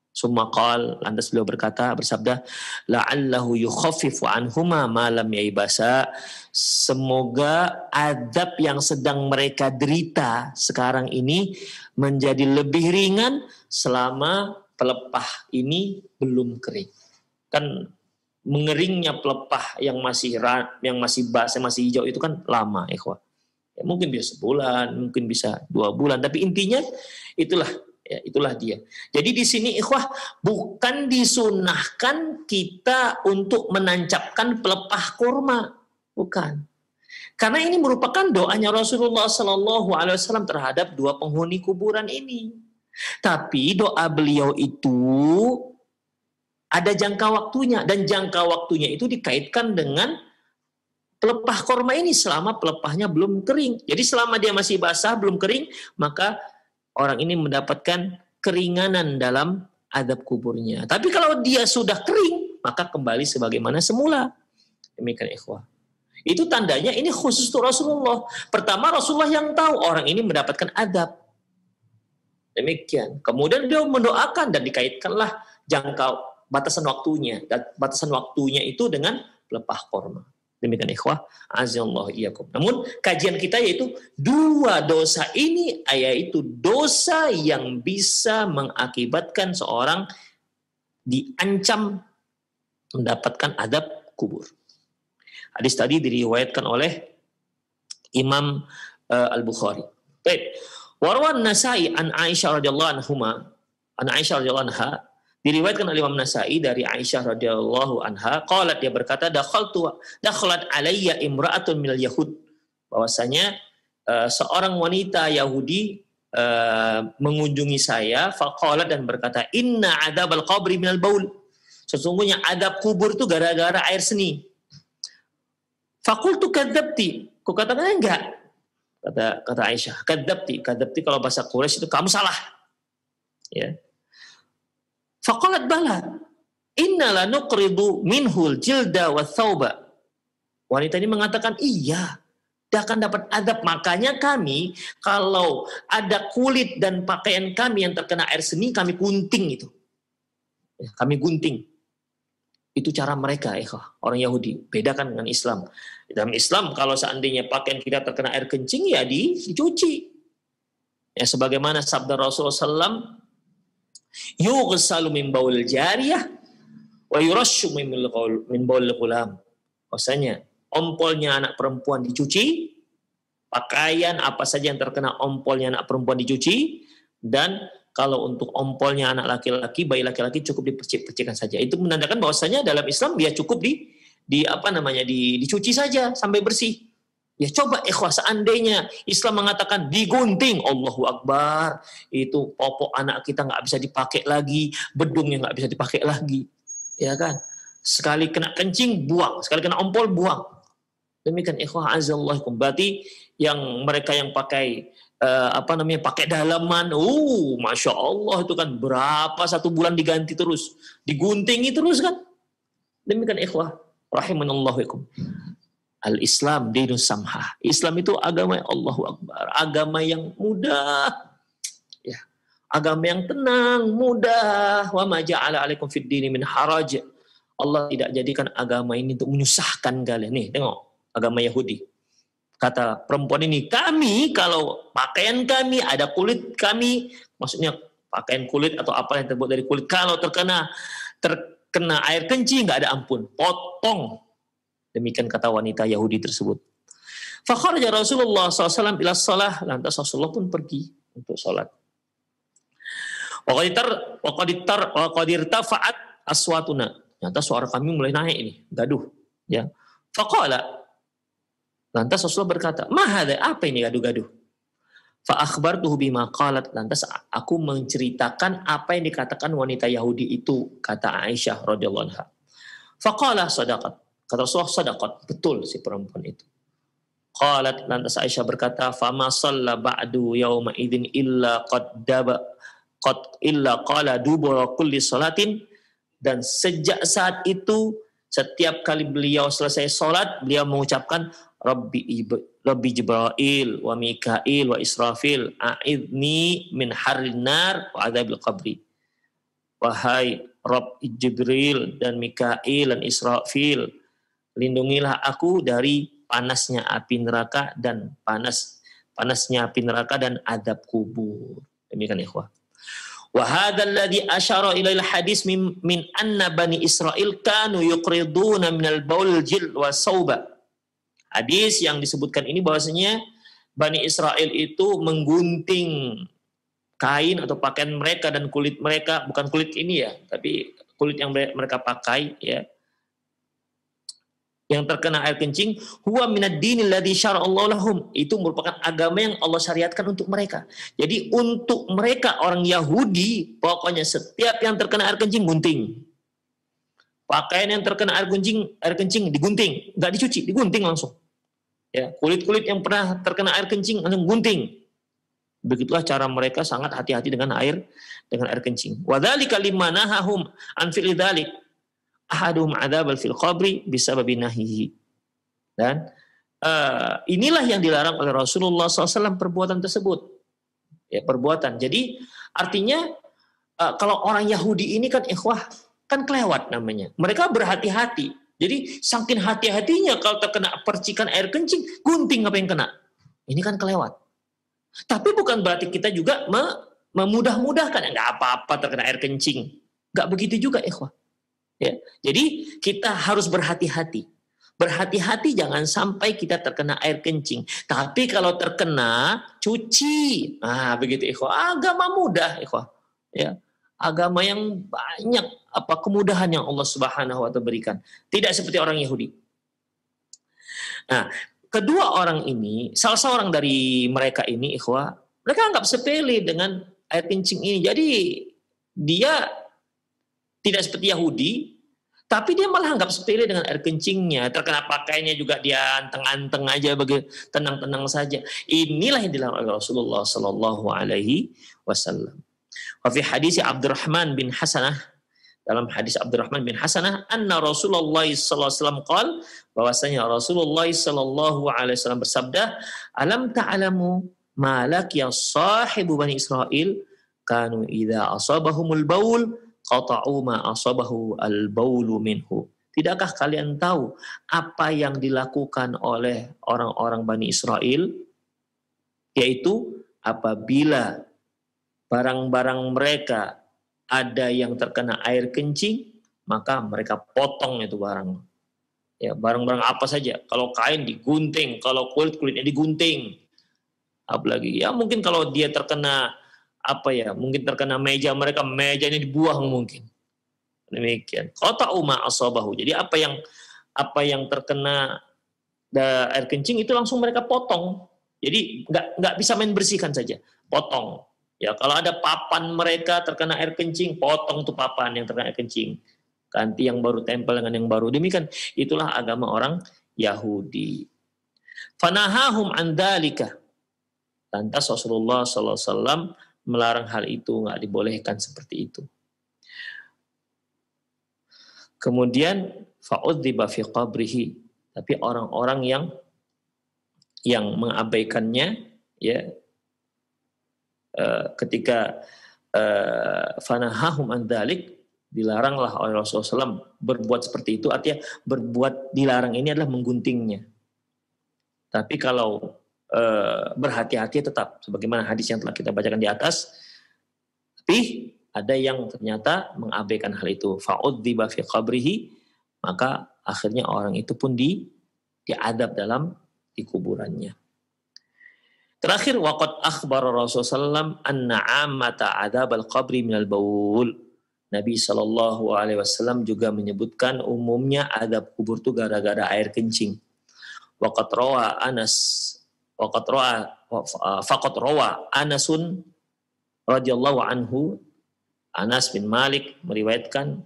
Summa qal, lantas beliau bersabda, la'allahu yukhaffifu anhuma ma lam yaibasa. Semoga adab yang sedang mereka derita sekarang ini menjadi lebih ringan selama pelepah ini belum kering. Kan mengeringnya pelepah yang masih basah, masih hijau itu kan lama, ikhwah. Ya, mungkin bisa sebulan, mungkin bisa 2 bulan, tapi intinya itulah. Ya, itulah dia. Jadi di sini ikhwah bukan disunahkan kita untuk menancapkan pelepah kurma, bukan. Karena ini merupakan doanya Rasulullah SAW terhadap 2 penghuni kuburan ini. Tapi doa beliau itu ada jangka waktunya, dan jangka waktunya itu dikaitkan dengan pelepah kurma ini selama pelepahnya belum kering. Jadi selama dia masih basah, belum kering, maka orang ini mendapatkan keringanan dalam adab kuburnya. Tapi kalau dia sudah kering, maka kembali sebagaimana semula. Demikian ikhwah. Itu tandanya ini khusus untuk Rasulullah. Pertama, Rasulullah yang tahu orang ini mendapatkan adab. Demikian. Kemudian beliau mendoakan dan dikaitkanlah jangka batasan waktunya. Dan batasan waktunya itu dengan pelepah kurma. Demikian ikhwah, azallahu iyyakum. Namun kajian kita yaitu 2 dosa ini, yaitu dosa yang bisa mengakibatkan seorang diancam mendapatkan adab kubur. Hadis tadi diriwayatkan oleh Imam Al-Bukhari. Baik. Warwan Nasai an Aisyah radhiyallahu anha, diriwayatkan oleh Imam Nasai dari Aisyah radhiyallahu anha, qalat, dia berkata, dakhalat alayya imra'atun minal yahud, bahwasanya seorang wanita Yahudi mengunjungi saya, faqalat, dan berkata, inna adzabal qabri minal baul, sesungguhnya adab kubur itu gara-gara air seni. Faqultu kadzabti, ku katakan enggak, kata Aisyah, kadzabti kalau bahasa Quraisy itu kamu salah, ya. Faqalat bala, inna la nuqridu minhul jilda wa thawba. Wanita ini mengatakan, iya, dia akan dapat adab. Makanya kami, kalau ada kulit dan pakaian kami yang terkena air seni, kami gunting itu. Ya, kami gunting. Itu cara mereka, orang Yahudi. Bedakan dengan Islam. Dalam Islam, kalau seandainya pakaian kita terkena air kencing, ya dicuci. Ya, sebagaimana sabda Rasulullah SAW, yughsalu min baul jariyah wa yurashu min baul ghulam. Maksudnya ompolnya anak perempuan dicuci, pakaian apa saja yang terkena ompolnya anak perempuan dicuci, dan kalau untuk ompolnya anak laki-laki, bayi laki-laki cukup dipercik-percikan saja. Itu menandakan bahwasanya dalam Islam dia cukup dicuci saja sampai bersih. Ya coba ikhwah, seandainya Islam mengatakan digunting, Allahu Akbar, itu popok anak kita nggak bisa dipakai lagi, bedungnya nggak bisa dipakai lagi, ya kan? Sekali kena kencing buang, sekali kena ompol buang. Demikian ikhwah azzallahikum. Berarti yang mereka yang pakai pakai dalaman, masya Allah itu kan berapa 1 bulan diganti terus, diguntingi terus kan? Demikian ikhwah rahimanallahu. Al-Islam dinus samhah. Islam itu agama yang Allahu Akbar, agama yang mudah, ya, agama yang tenang, mudah. Wa ma ja'ala 'alaikum fid dini min haraj. Allah tidak jadikan agama ini untuk menyusahkan kalian. Nih, tengok agama Yahudi. Kata perempuan ini, kami kalau pakaian kami ada kulit kami, maksudnya pakaian kulit atau apa yang terbuat dari kulit, kalau terkena air kencing nggak ada ampun, potong. Demikian kata wanita Yahudi tersebut. Fakharaja Rasulullah SAW ila shalah, lantas Rasulullah pun pergi untuk sholat. Waqadirtafa'at aswatuna, ternyata suara kami mulai naik ini, gaduh. Ya. Faqala, lantas Rasulullah berkata, mahadha, apa ini gaduh-gaduh? Fa akhbartuhu bima qalat, lantas aku menceritakan apa yang dikatakan wanita Yahudi itu, kata Aisyah radhiyallahu anha. Faqala sadaqat, kata Rasulullah, sadaqat, betul si perempuan itu. Qalat, lantas Aisyah berkata, fama shalla ba'du yawma idzin illa qala dubura kulli salatin, dan sejak saat itu Setiap kali beliau selesai sholat, beliau mengucapkan Rabbi Jibril wa Mikail wa Israfil a'idni min harrin nar wa adzabil qabri. Wahai Rabb Jibril dan Mikail dan Israfil, lindungilah aku dari panasnya api neraka dan panasnya api neraka dan adab kubur. Demikian ikhwah. Wa hadzal ladzi asyara ilail hadis min anna bani Israil kanu yuqriduna minal baul jil wa sauba. Hadis yang disebutkan ini bahwasanya Bani Israel itu menggunting kain atau pakaian mereka dan kulit mereka, bukan kulit ini ya, tapi kulit yang mereka pakai ya, yang terkena air kencing, huwa minad dinil ladzi syara'allahu lahum, itu merupakan agama yang Allah syariatkan untuk mereka. Jadi untuk mereka orang Yahudi, pokoknya setiap yang terkena air kencing gunting. Pakaian yang terkena air kencing digunting, nggak dicuci, digunting langsung. Ya, kulit-kulit yang pernah terkena air kencing langsung gunting. Begitulah cara mereka sangat hati-hati dengan air kencing. Wa dzalika limanahahum an fi'li dzalik. Ahaduhum adzabal fil qabri bisababi nahihi. Dan inilah yang dilarang oleh Rasulullah SAW, perbuatan tersebut. Ya, perbuatan. Jadi artinya kalau orang Yahudi ini kan ikhwah, kan kelewat namanya. Mereka berhati-hati. Jadi saking hati-hatinya kalau terkena percikan air kencing, gunting apa yang kena. Ini kan kelewat. Tapi bukan berarti kita juga memudah-mudahkan. Nggak apa-apa terkena air kencing. Nggak begitu juga ikhwah. Ya. Jadi kita harus berhati-hati. Berhati-hati jangan sampai kita terkena air kencing. Tapi kalau terkena, cuci. Nah begitu ikhwah. Agama mudah ikhwah. Ya. Agama yang banyak kemudahan yang Allah Subhanahu wa taala berikan. Tidak seperti orang Yahudi. Nah, kedua orang ini, salah seorang dari mereka ini ikhwah, mereka anggap sepele dengan air kencing ini. Jadi dia tidak seperti Yahudi, tapi dia malah anggap sepele dengan air kencingnya. Terkena pakainya juga dia anteng-anteng aja, tenang-tenang saja. Inilah yang dilarang oleh Rasulullah sallallahu alaihi wasallam. Wa fi hadis Abdurrahman bin Hasanah, dalam hadis Abdurrahman bin Hasanah, anna Rasulullah sallallahu alaihi wasallam qala, bahwasanya Rasulullah sallallahu alaihi wasallam bersabda, alam ta'lamu ma laqiya sahibu bani Israil kanu idza asabahumul baul qata'u ma asabahu al-baulu minhu. Tidakkah kalian tahu apa yang dilakukan oleh orang-orang Bani Israel, yaitu apabila barang-barang mereka ada yang terkena air kencing, maka mereka potong itu barang. Ya, barang-barang apa saja. Kalau kain digunting, kalau kulitnya digunting. Apalagi ya mungkin kalau dia terkena mungkin terkena meja mereka, meja ini dibuang mungkin. Demikian. Qata'u ma asabahu. Jadi apa yang terkena air kencing itu langsung mereka potong. Jadi nggak bisa main bersihkan saja, potong. Ya, kalau ada papan mereka terkena air kencing, potong tuh papan yang terkena air kencing. Ganti yang baru, tempel dengan yang baru. Demikian, itulah agama orang Yahudi. Fanahahum an dzalika. Lantas Rasulullah sallallahu alaihi wasallam melarang hal itu, nggak dibolehkan seperti itu. Kemudian fa'udziba fi qabrihi, tapi orang-orang yang mengabaikannya, ya, ketika fanahahum an dzalik, dilaranglah oleh Rasulullah SAW berbuat seperti itu. Artinya berbuat dilarang ini adalah mengguntingnya. Tapi kalau berhati-hati tetap, sebagaimana hadis yang telah kita bacakan di atas. Tapi ada yang ternyata mengabaikan hal itu. Fa'udziba fi qabrihi, maka akhirnya orang itu pun diadab di kuburannya. Terakhir, waqad akhbar Rasulullah SAW anna ammata adab al-qabri minal baul. Nabi SAW juga menyebutkan umumnya adab kubur itu gara-gara air kencing. Waqad rawa Anasun radhiyallahu anhu, Anas bin Malik meriwayatkan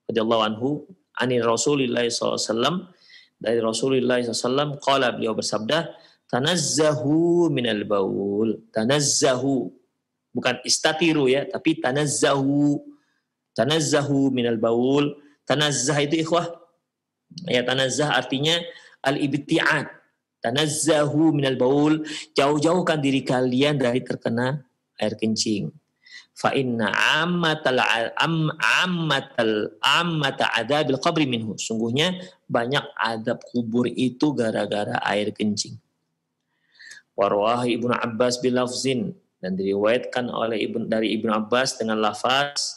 radhiyallahu anhu ani Rasulillah SAW, dari Rasulullah SAW, qala, beliau bersabda, tanazzahu minal baul. Tanazzahu, bukan istatiru ya, tapi tanazzahu minal baul. Tanazzah itu ikhwah Ya, tanazzah artinya al-ibti'ad. Tanazzahu minal baul, jauh-jauhkan diri kalian dari terkena air kencing. Fa inna ammata adabil qabri minhu. Sungguhnya banyak adab kubur itu gara-gara air kencing. Warwahi Ibnu Abbas bilafzin, dan diriwayatkan oleh dari Ibnu Abbas dengan lafaz,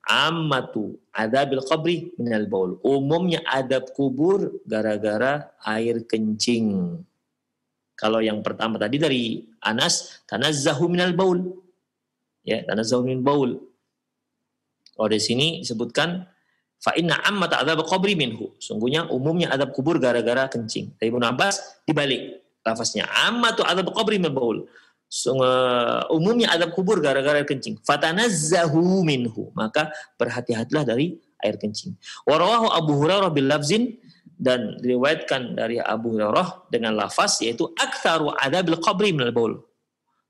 ammatu adabil qabri minal baul. Umumnya adab kubur gara-gara air kencing. Kalau yang pertama tadi dari Anas, tanazzahu minal baul. Ya, tanazzahu minal baul. Kalau di sini disebutkan fa inna ammata adabil qabri minhu. Sungguhnya umumnya adab kubur gara-gara kencing. Dari Ibnu Abbas dibalik lafaznya, ammatu adabil qabri minal baul. Umumnya adab kubur gara-gara air kencing. Fatanazzahu minhu, maka berhati-hatilah dari air kencing. Warawahu Abu Hurairah bil lafzin, dan diriwayatkan dari Abu Hurairah dengan lafaz yaitu aktsaru adabil qabri minal baul.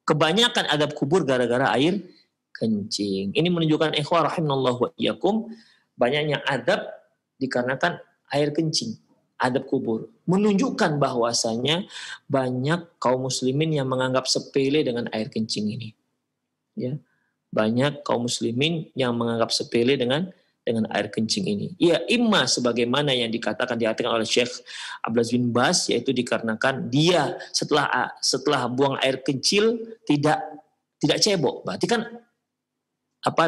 Kebanyakan adab kubur gara-gara air kencing. Ini menunjukkan ikhwah rahimanallahu wa iyyakum, banyaknya adab dikarenakan air kencing. Adab kubur menunjukkan bahwasanya banyak kaum muslimin yang menganggap sepele dengan air kencing ini. Ya, banyak kaum muslimin yang menganggap sepele dengan air kencing ini. Ya, imma sebagaimana yang dikatakan oleh Syekh Abdul Aziz bin Baz, yaitu dikarenakan dia setelah buang air kecil tidak cebok. Berarti kan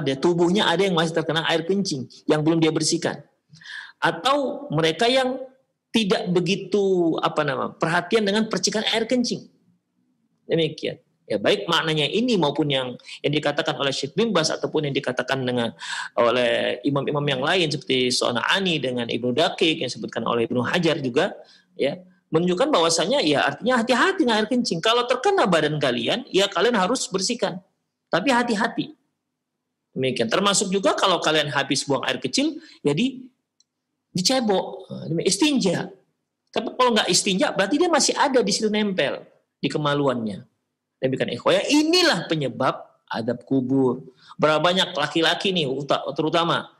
dia tubuhnya ada yang masih terkena air kencing yang belum dia bersihkan. Atau mereka yang tidak begitu perhatian dengan percikan air kencing. Demikian. Ya, baik maknanya ini maupun yang dikatakan oleh Syekh bin Baz ataupun yang dikatakan oleh imam-imam yang lain seperti Sona'ani dengan Ibnu Daqiq yang disebutkan oleh Ibnu Hajar juga, ya, menunjukkan bahwasanya ya artinya hati-hati dengan air kencing. Kalau terkena badan kalian, ya kalian harus bersihkan. Tapi hati-hati. Demikian. Termasuk juga kalau kalian habis buang air kecil, jadi dicebok, istinja. Tapi kalau nggak istinja, berarti dia masih ada di situ nempel di kemaluannya. Demikian ikhwah, inilah penyebab adab kubur. Berapa banyak laki-laki nih, terutama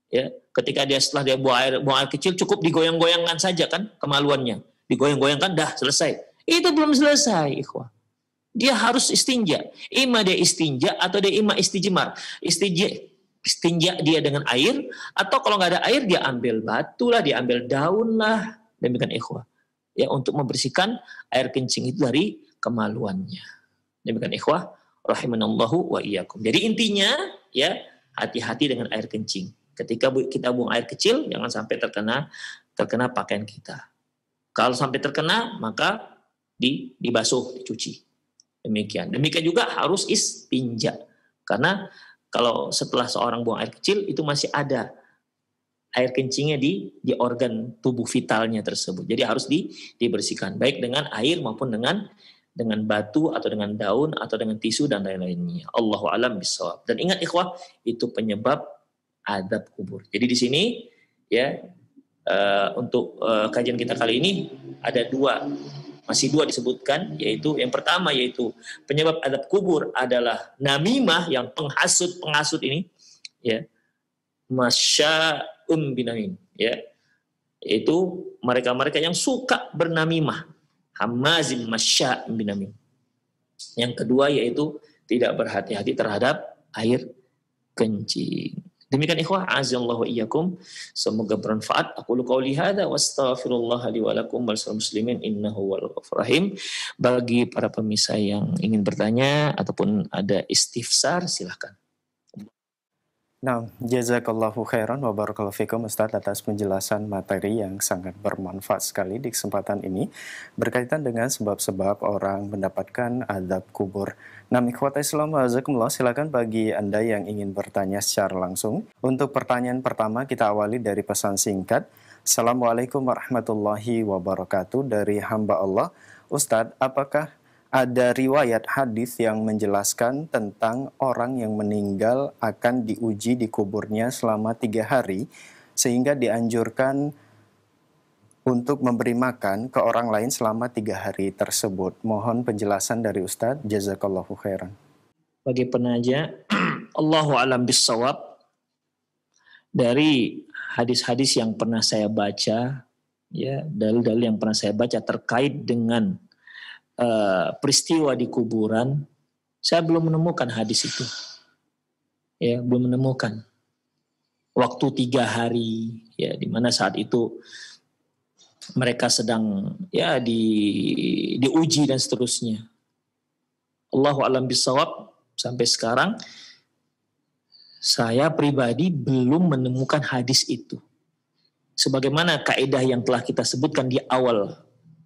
ya, ketika setelah dia buang air kecil, cukup digoyang-goyangkan saja kan kemaluannya, digoyang-goyangkan dah selesai. Itu belum selesai ikhwah. Dia harus istinja. Ima dia istinja atau dia ima istijmar. Istinja dia dengan air, atau kalau nggak ada air dia ambil batu lah, dia ambil daun lah, demikian ikhwah, ya, untuk membersihkan air kencing itu dari kemaluannya. Demikian ikhwah rahimanallahu wa iyyakum. Jadi intinya ya, hati-hati dengan air kencing. Ketika kita buang air kecil, jangan sampai terkena pakaian kita. Kalau sampai terkena, maka dibasuh, dicuci. Demikian juga harus istinja, karena kalau setelah seorang buang air kecil itu masih ada air kencingnya di organ tubuh vitalnya tersebut. Jadi harus dibersihkan baik dengan air maupun dengan batu atau dengan daun atau dengan tisu dan lain-lainnya. Allahu a'lam bishawab. Dan ingat ikhwah, itu penyebab adab kubur. Jadi di sini ya untuk kajian kita kali ini ada masih dua disebutkan, yaitu yang pertama yaitu penyebab adab kubur adalah namimah, yang penghasut ini, ya, masya'um binamim, ya, yaitu mereka-mereka yang suka bernamimah, hamazim masya'um binamim. Yang kedua yaitu tidak berhati-hati terhadap air kencing. Demikian ikhwah, azallahu wa iyyakum, semoga bermanfaat. Aku qauli hadza wa astaghfirullah li wa lakum wal muslimin innahu wal ghafurur rahim. Bagi para pemirsa yang ingin bertanya ataupun ada istifsar, silahkan. Nah, jazakallahu khairan wa barakallahu fikum Ustaz atas penjelasan materi yang sangat bermanfaat sekali di kesempatan ini berkaitan dengan sebab-sebab orang mendapatkan azab kubur. Nah, ikhwat Islam wajazakumullah, silakan bagi Anda yang ingin bertanya secara langsung. Untuk pertanyaan pertama kita awali dari pesan singkat. Assalamualaikum warahmatullahi wabarakatuh, dari hamba Allah. Ustadz, apakah ada riwayat hadis yang menjelaskan tentang orang yang meninggal akan diuji di kuburnya selama 3 hari, sehingga dianjurkan untuk memberi makan ke orang lain selama 3 hari tersebut? Mohon penjelasan dari Ustadz. Jazakallahu khairan. Bagi penaja, Allahu a'lam bissawab, dari hadis-hadis yang pernah saya baca, ya, dalil-dalil yang pernah saya baca terkait dengan peristiwa di kuburan, saya belum menemukan hadis itu. Ya, belum menemukan. Waktu 3 hari, ya, di mana saat itu mereka sedang ya diuji dan seterusnya. Allahu a'lam bishawab, sampai sekarang saya pribadi belum menemukan hadis itu. Sebagaimana kaidah yang telah kita sebutkan di awal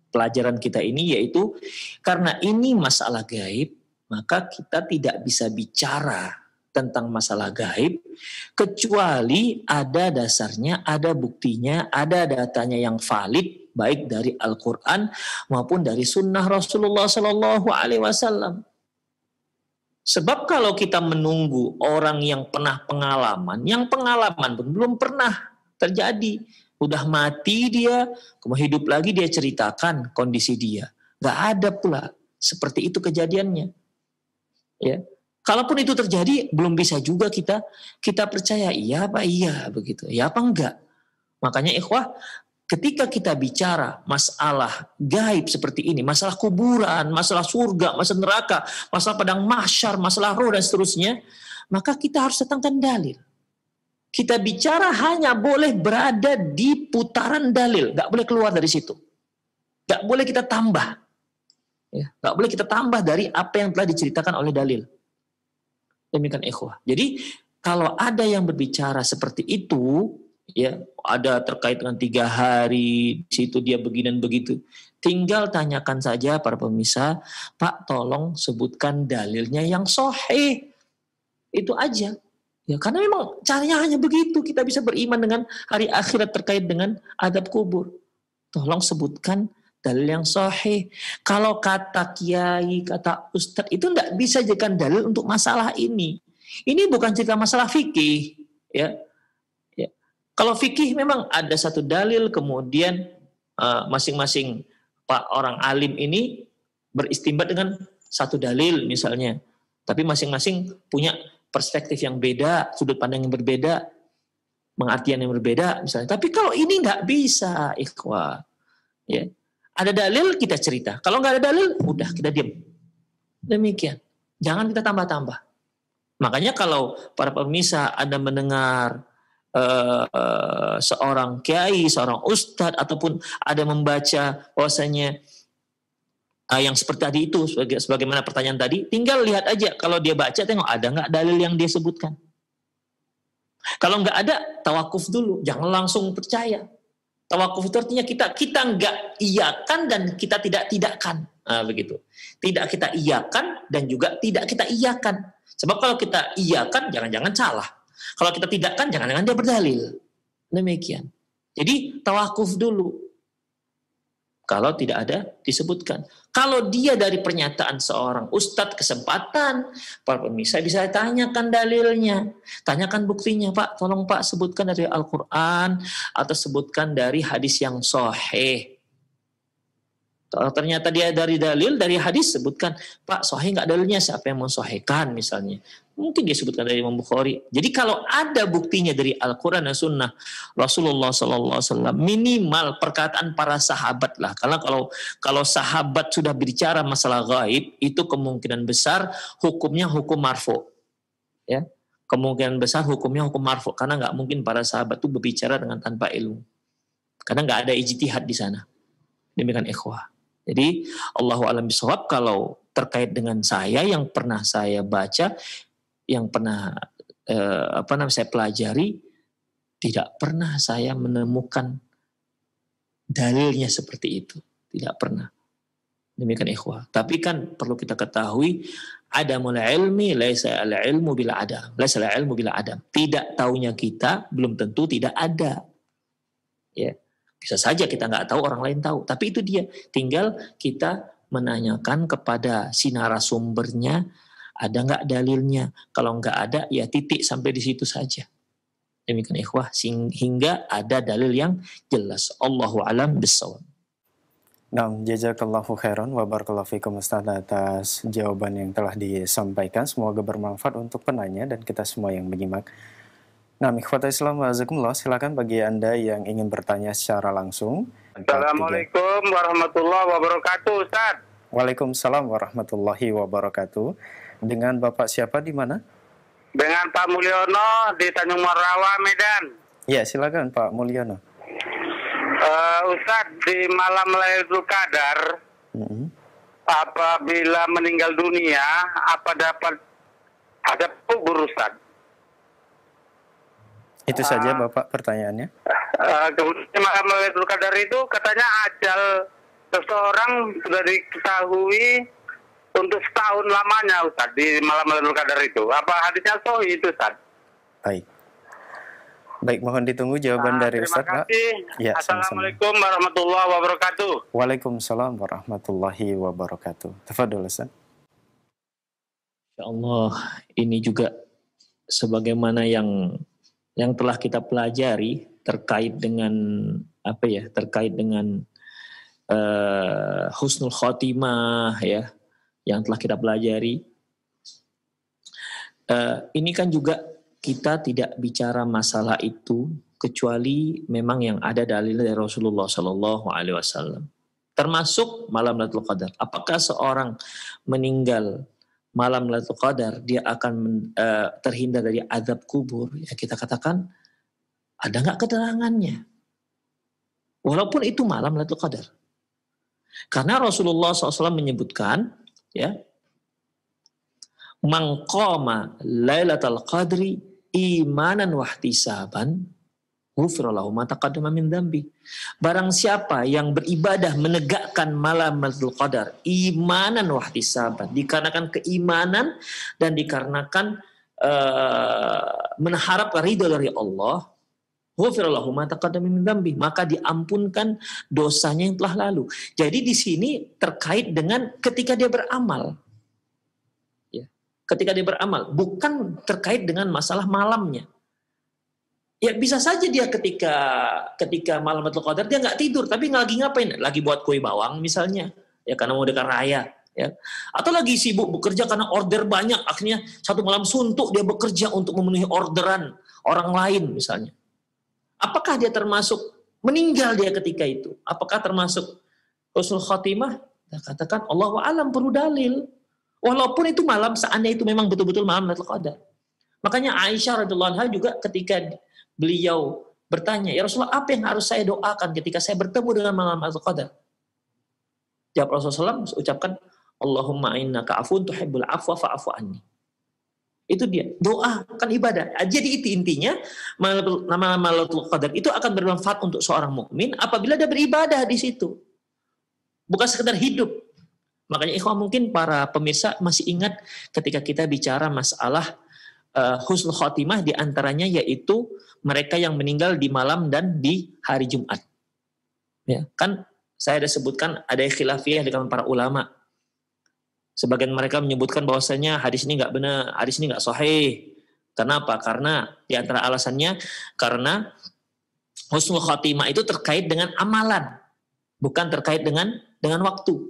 pelajaran kita ini, yaitu karena ini masalah gaib, maka kita tidak bisa bicara tentang masalah gaib kecuali ada dasarnya, ada buktinya, ada datanya yang valid, baik dari Al-Quran maupun dari Sunnah Rasulullah Sallallahu Alaihi Wasallam. Sebab kalau kita menunggu orang yang pernah pengalaman, yang pengalaman pun belum pernah terjadi, udah mati dia, kemudian hidup lagi dia ceritakan kondisi dia, nggak ada pula seperti itu kejadiannya. Ya, kalaupun itu terjadi, belum bisa juga kita percaya iya apa iya begitu, ya apa enggak. Makanya ikhwah, ketika kita bicara masalah gaib seperti ini, masalah kuburan, masalah surga, masalah neraka, masalah padang mahsyar, masalah roh dan seterusnya, maka kita harus datangkan dalil. Kita bicara hanya boleh berada di putaran dalil, nggak boleh keluar dari situ. Nggak boleh kita tambah. Ya, nggak boleh kita tambah dari apa yang telah diceritakan oleh dalil. Demikian ikhwah. Jadi kalau ada yang berbicara seperti itu, ya ada terkait dengan 3 hari, di situ dia begini dan begitu, tinggal tanyakan saja para pemirsa, Pak tolong sebutkan dalilnya yang sahih. Itu aja. Ya, karena memang caranya hanya begitu kita bisa beriman dengan hari akhirat terkait dengan adab kubur. Tolong sebutkan dalil yang sahih. Kalau kata kiai, kata ustadz, itu tidak bisa jadikan dalil untuk masalah ini. Ini bukan cerita masalah fikih. Ya. Ya. Kalau fikih memang ada satu dalil, kemudian masing-masing pak orang alim ini beristimbat dengan satu dalil misalnya. Tapi masing-masing punya perspektif yang beda, sudut pandang yang berbeda, pengertian yang berbeda misalnya. Tapi kalau ini nggak bisa, ikhwah. Ya. Ada dalil kita cerita. Kalau nggak ada dalil, udah kita diam. Demikian. Jangan kita tambah-tambah. Makanya kalau para pemirsa Anda mendengar seorang kiai, seorang ustadz, ataupun ada membaca bahwasanya yang seperti tadi itu, sebagaimana pertanyaan tadi, tinggal lihat aja, kalau dia baca, tengok ada nggak dalil yang dia sebutkan. Kalau nggak ada, tawakuf dulu, jangan langsung percaya. Tawakuf itu artinya kita nggak iyakan dan kita tidak tidakkan, begitu. Tidak kita iyakan dan juga tidak kita iyakan. Sebab kalau kita iyakan, jangan-jangan salah. Kalau kita tidakkan, jangan-jangan dia berdalil. Demikian. Jadi tawakuf dulu. Kalau tidak ada disebutkan. Kalau dia dari pernyataan seorang ustadz kesempatan, para pemirsa bisa tanyakan dalilnya, tanyakan buktinya, Pak, tolong Pak sebutkan dari Al-Quran atau sebutkan dari hadis yang sahih. Kalau ternyata dia dari dalil, dari hadis, sebutkan, Pak, sahih nggak dalilnya, siapa yang mensahihkan misalnya. Mungkin dia sebutkan dari Imam Bukhari. Jadi kalau ada buktinya dari Al-Quran dan Sunnah Rasulullah SAW, minimal perkataan para sahabat lah. Karena kalau sahabat sudah berbicara masalah gaib, itu kemungkinan besar hukumnya hukum marfu. Ya, kemungkinan besar hukumnya hukum marfu. Karena nggak mungkin para sahabat itu berbicara dengan tanpa ilmu. Karena nggak ada ijtihad di sana. Demikian ikhwah. Jadi Allahu a'lam bishawab, kalau terkait dengan saya yang pernah saya baca, yang pernah saya pelajari, tidak pernah saya menemukan dalilnya seperti itu, tidak pernah. Demikian ikhwah. Tapi kan perlu kita ketahui, adamul ilmi laisa al-ilmu bila adam, laisa al-ilmu bila adam. Tidak taunya kita belum tentu tidak ada. Ya. Bisa saja kita nggak tahu, orang lain tahu. Tapi itu dia. Tinggal kita menanyakan kepada si narasumbernya, ada nggak dalilnya. Kalau nggak ada, ya titik sampai di situ saja. Demikian ikhwah. Hingga ada dalil yang jelas. Allahu a'lam bishawab. Nah, jazakallahu khairan wa barakallahu fikum Ustaz atas jawaban yang telah disampaikan. Semoga bermanfaat untuk penanya dan kita semua yang menyimak. Nah, ikhwata Islam wazakumullah, silakan bagi Anda yang ingin bertanya secara langsung. Assalamualaikum warahmatullahi wabarakatuh, Ustaz. Waalaikumsalam warahmatullahi wabarakatuh. Dengan Bapak siapa di mana? Dengan Pak Mulyono di Tanjung Morawa, Medan. Ya, silakan Pak Mulyono. Ustaz, di malam Lailatul Qadar, apabila meninggal dunia, apa dapat ada kubur, Ustaz? Itu saja Bapak pertanyaannya. Kemudian malam Lailatul Qadar itu katanya ajal seseorang sudah diketahui untuk setahun lamanya, Ustaz, di malam Lailatul Qadar itu. Apa hadisnya sahih itu, Ustaz? Baik, mohon ditunggu jawaban dari Ustaz, Pak. Terima kasih. Ya, Assalamualaikum warahmatullahi wabarakatuh. Waalaikumsalam warahmatullahi wabarakatuh. Tafadhol, Ustaz. Ya Allah, ini juga sebagaimana yang telah kita pelajari terkait dengan terkait dengan husnul khotimah ya, yang telah kita pelajari. Ini kan juga kita tidak bicara masalah itu kecuali memang yang ada dalil dari Rasulullah Sallallahu Alaihi Wasallam. Termasuk malam Lailatul Qadar. Apakah seorang meninggal malam Lailatul Qadar dia akan terhindar dari azab kubur? Ya kita katakan ada nggak keterangannya? Walaupun itu malam Lailatul Qadar. Karena Rasulullah SAW menyebutkan ya, man qama Lailatul Qadri imanan wahtisaban ghufira lahu ma taqaddama min dzambi. Barang siapa yang beribadah menegakkan malam Lailatul Qadar imanan wahtisaban, dikarenakan keimanan dan dikarenakan mengharap ridho dari Allah, ghufira lahu ma taqaddama min dzambi, maka diampunkan dosanya yang telah lalu. Jadi di sini terkait dengan ketika dia beramal. Ketika dia beramal, bukan terkait dengan masalah malamnya. Ya bisa saja dia ketika malam Lailatul Qadar dia nggak tidur, tapi lagi ngapain? Lagi buat kue bawang misalnya, ya karena mau dekat raya, ya. Atau lagi sibuk bekerja karena order banyak, akhirnya satu malam suntuk dia bekerja untuk memenuhi orderan orang lain misalnya. Apakah dia termasuk meninggal dia ketika itu? Apakah termasuk husnul khotimah? Kita katakan Allahu a'lam, perlu dalil. Walaupun itu malam, seandainya itu memang betul-betul malam Lailatul Qadar. Makanya Aisyah radhiyallahu anha juga ketika beliau bertanya, ya Rasulullah, apa yang harus saya doakan ketika saya bertemu dengan malam Lailatul Qadar? Jawab Rasulullah SAW, ucapkan, Allahumma innaka afun tuhibbul afwa fa'fu anni. Itu dia, doa, kan ibadah. Jadi itu intinya, malam Lailatul Qadar itu akan bermanfaat untuk seorang mukmin apabila dia beribadah di situ. Bukan sekedar hidup. Makanya ikhwan mungkin para pemirsa masih ingat ketika kita bicara masalah husnul khotimah, diantaranya yaitu mereka yang meninggal di malam dan di hari Jumat. Ya, kan saya ada sebutkan ada khilafiyah dengan para ulama. Sebagian mereka menyebutkan bahwasanya hadis ini nggak benar, hadis ini nggak sahih. Kenapa? Karena diantara alasannya karena husnul khotimah itu terkait dengan amalan, bukan terkait dengan waktu.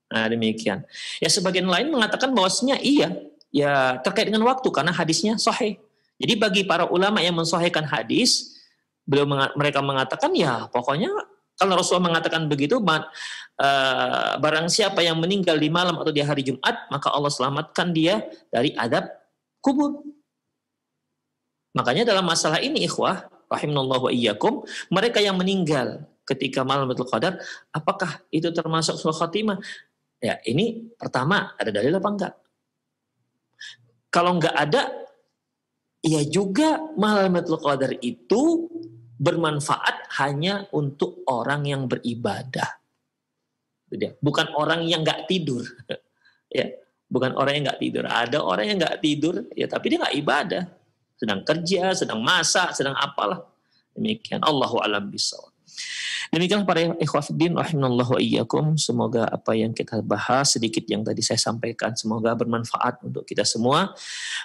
Nah demikian. Ya sebagian lain mengatakan bahwasanya iya, ya terkait dengan waktu karena hadisnya sahih. Jadi bagi para ulama yang mensahihkan hadis, mereka mengatakan ya pokoknya kalau Rasulullah mengatakan begitu, barang siapa yang meninggal di malam atau di hari Jumat, maka Allah selamatkan dia dari adab kubur. Makanya dalam masalah ini ikhwah, rahimanallahu wa iyyakum, mereka yang meninggal ketika malam Lailatul Qadar, apakah itu termasuk husnul khotimah? Ya, ini pertama, ada dalil apa enggak? Kalau enggak ada, ya juga malam Lailatul Qadar itu bermanfaat hanya untuk orang yang beribadah. Bukan orang yang enggak tidur. Ya, bukan orang yang enggak tidur. Ada orang yang enggak tidur, ya tapi dia enggak ibadah. Sedang kerja, sedang masak, sedang apalah. Demikian. Allahu a'lam bishawab. Demikianlah para ikhwatiddin rahimanallahu wa iyyakum. Semoga apa yang kita bahas sedikit yang tadi saya sampaikan semoga bermanfaat untuk kita semua.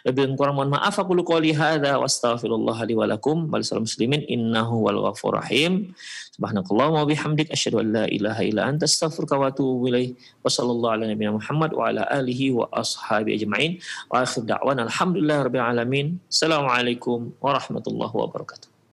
Lebih kurang mohon maaf. Aku qouli hadza wa astaghfirullah li wa lakum wal muslimin innahu wal ghafurur rahim. Subhanakallahumma wa bihamdik asyhadu an la ilaha illa anta astaghfiruka wa atubu ilaik. Wa sallallahu ala nabiyyina Muhammad wa ala alihi wa ashabi ajma'in. Wa akhir da'wana alhamdulillahirabbil alamin. Assalamualaikum warahmatullahi wabarakatuh.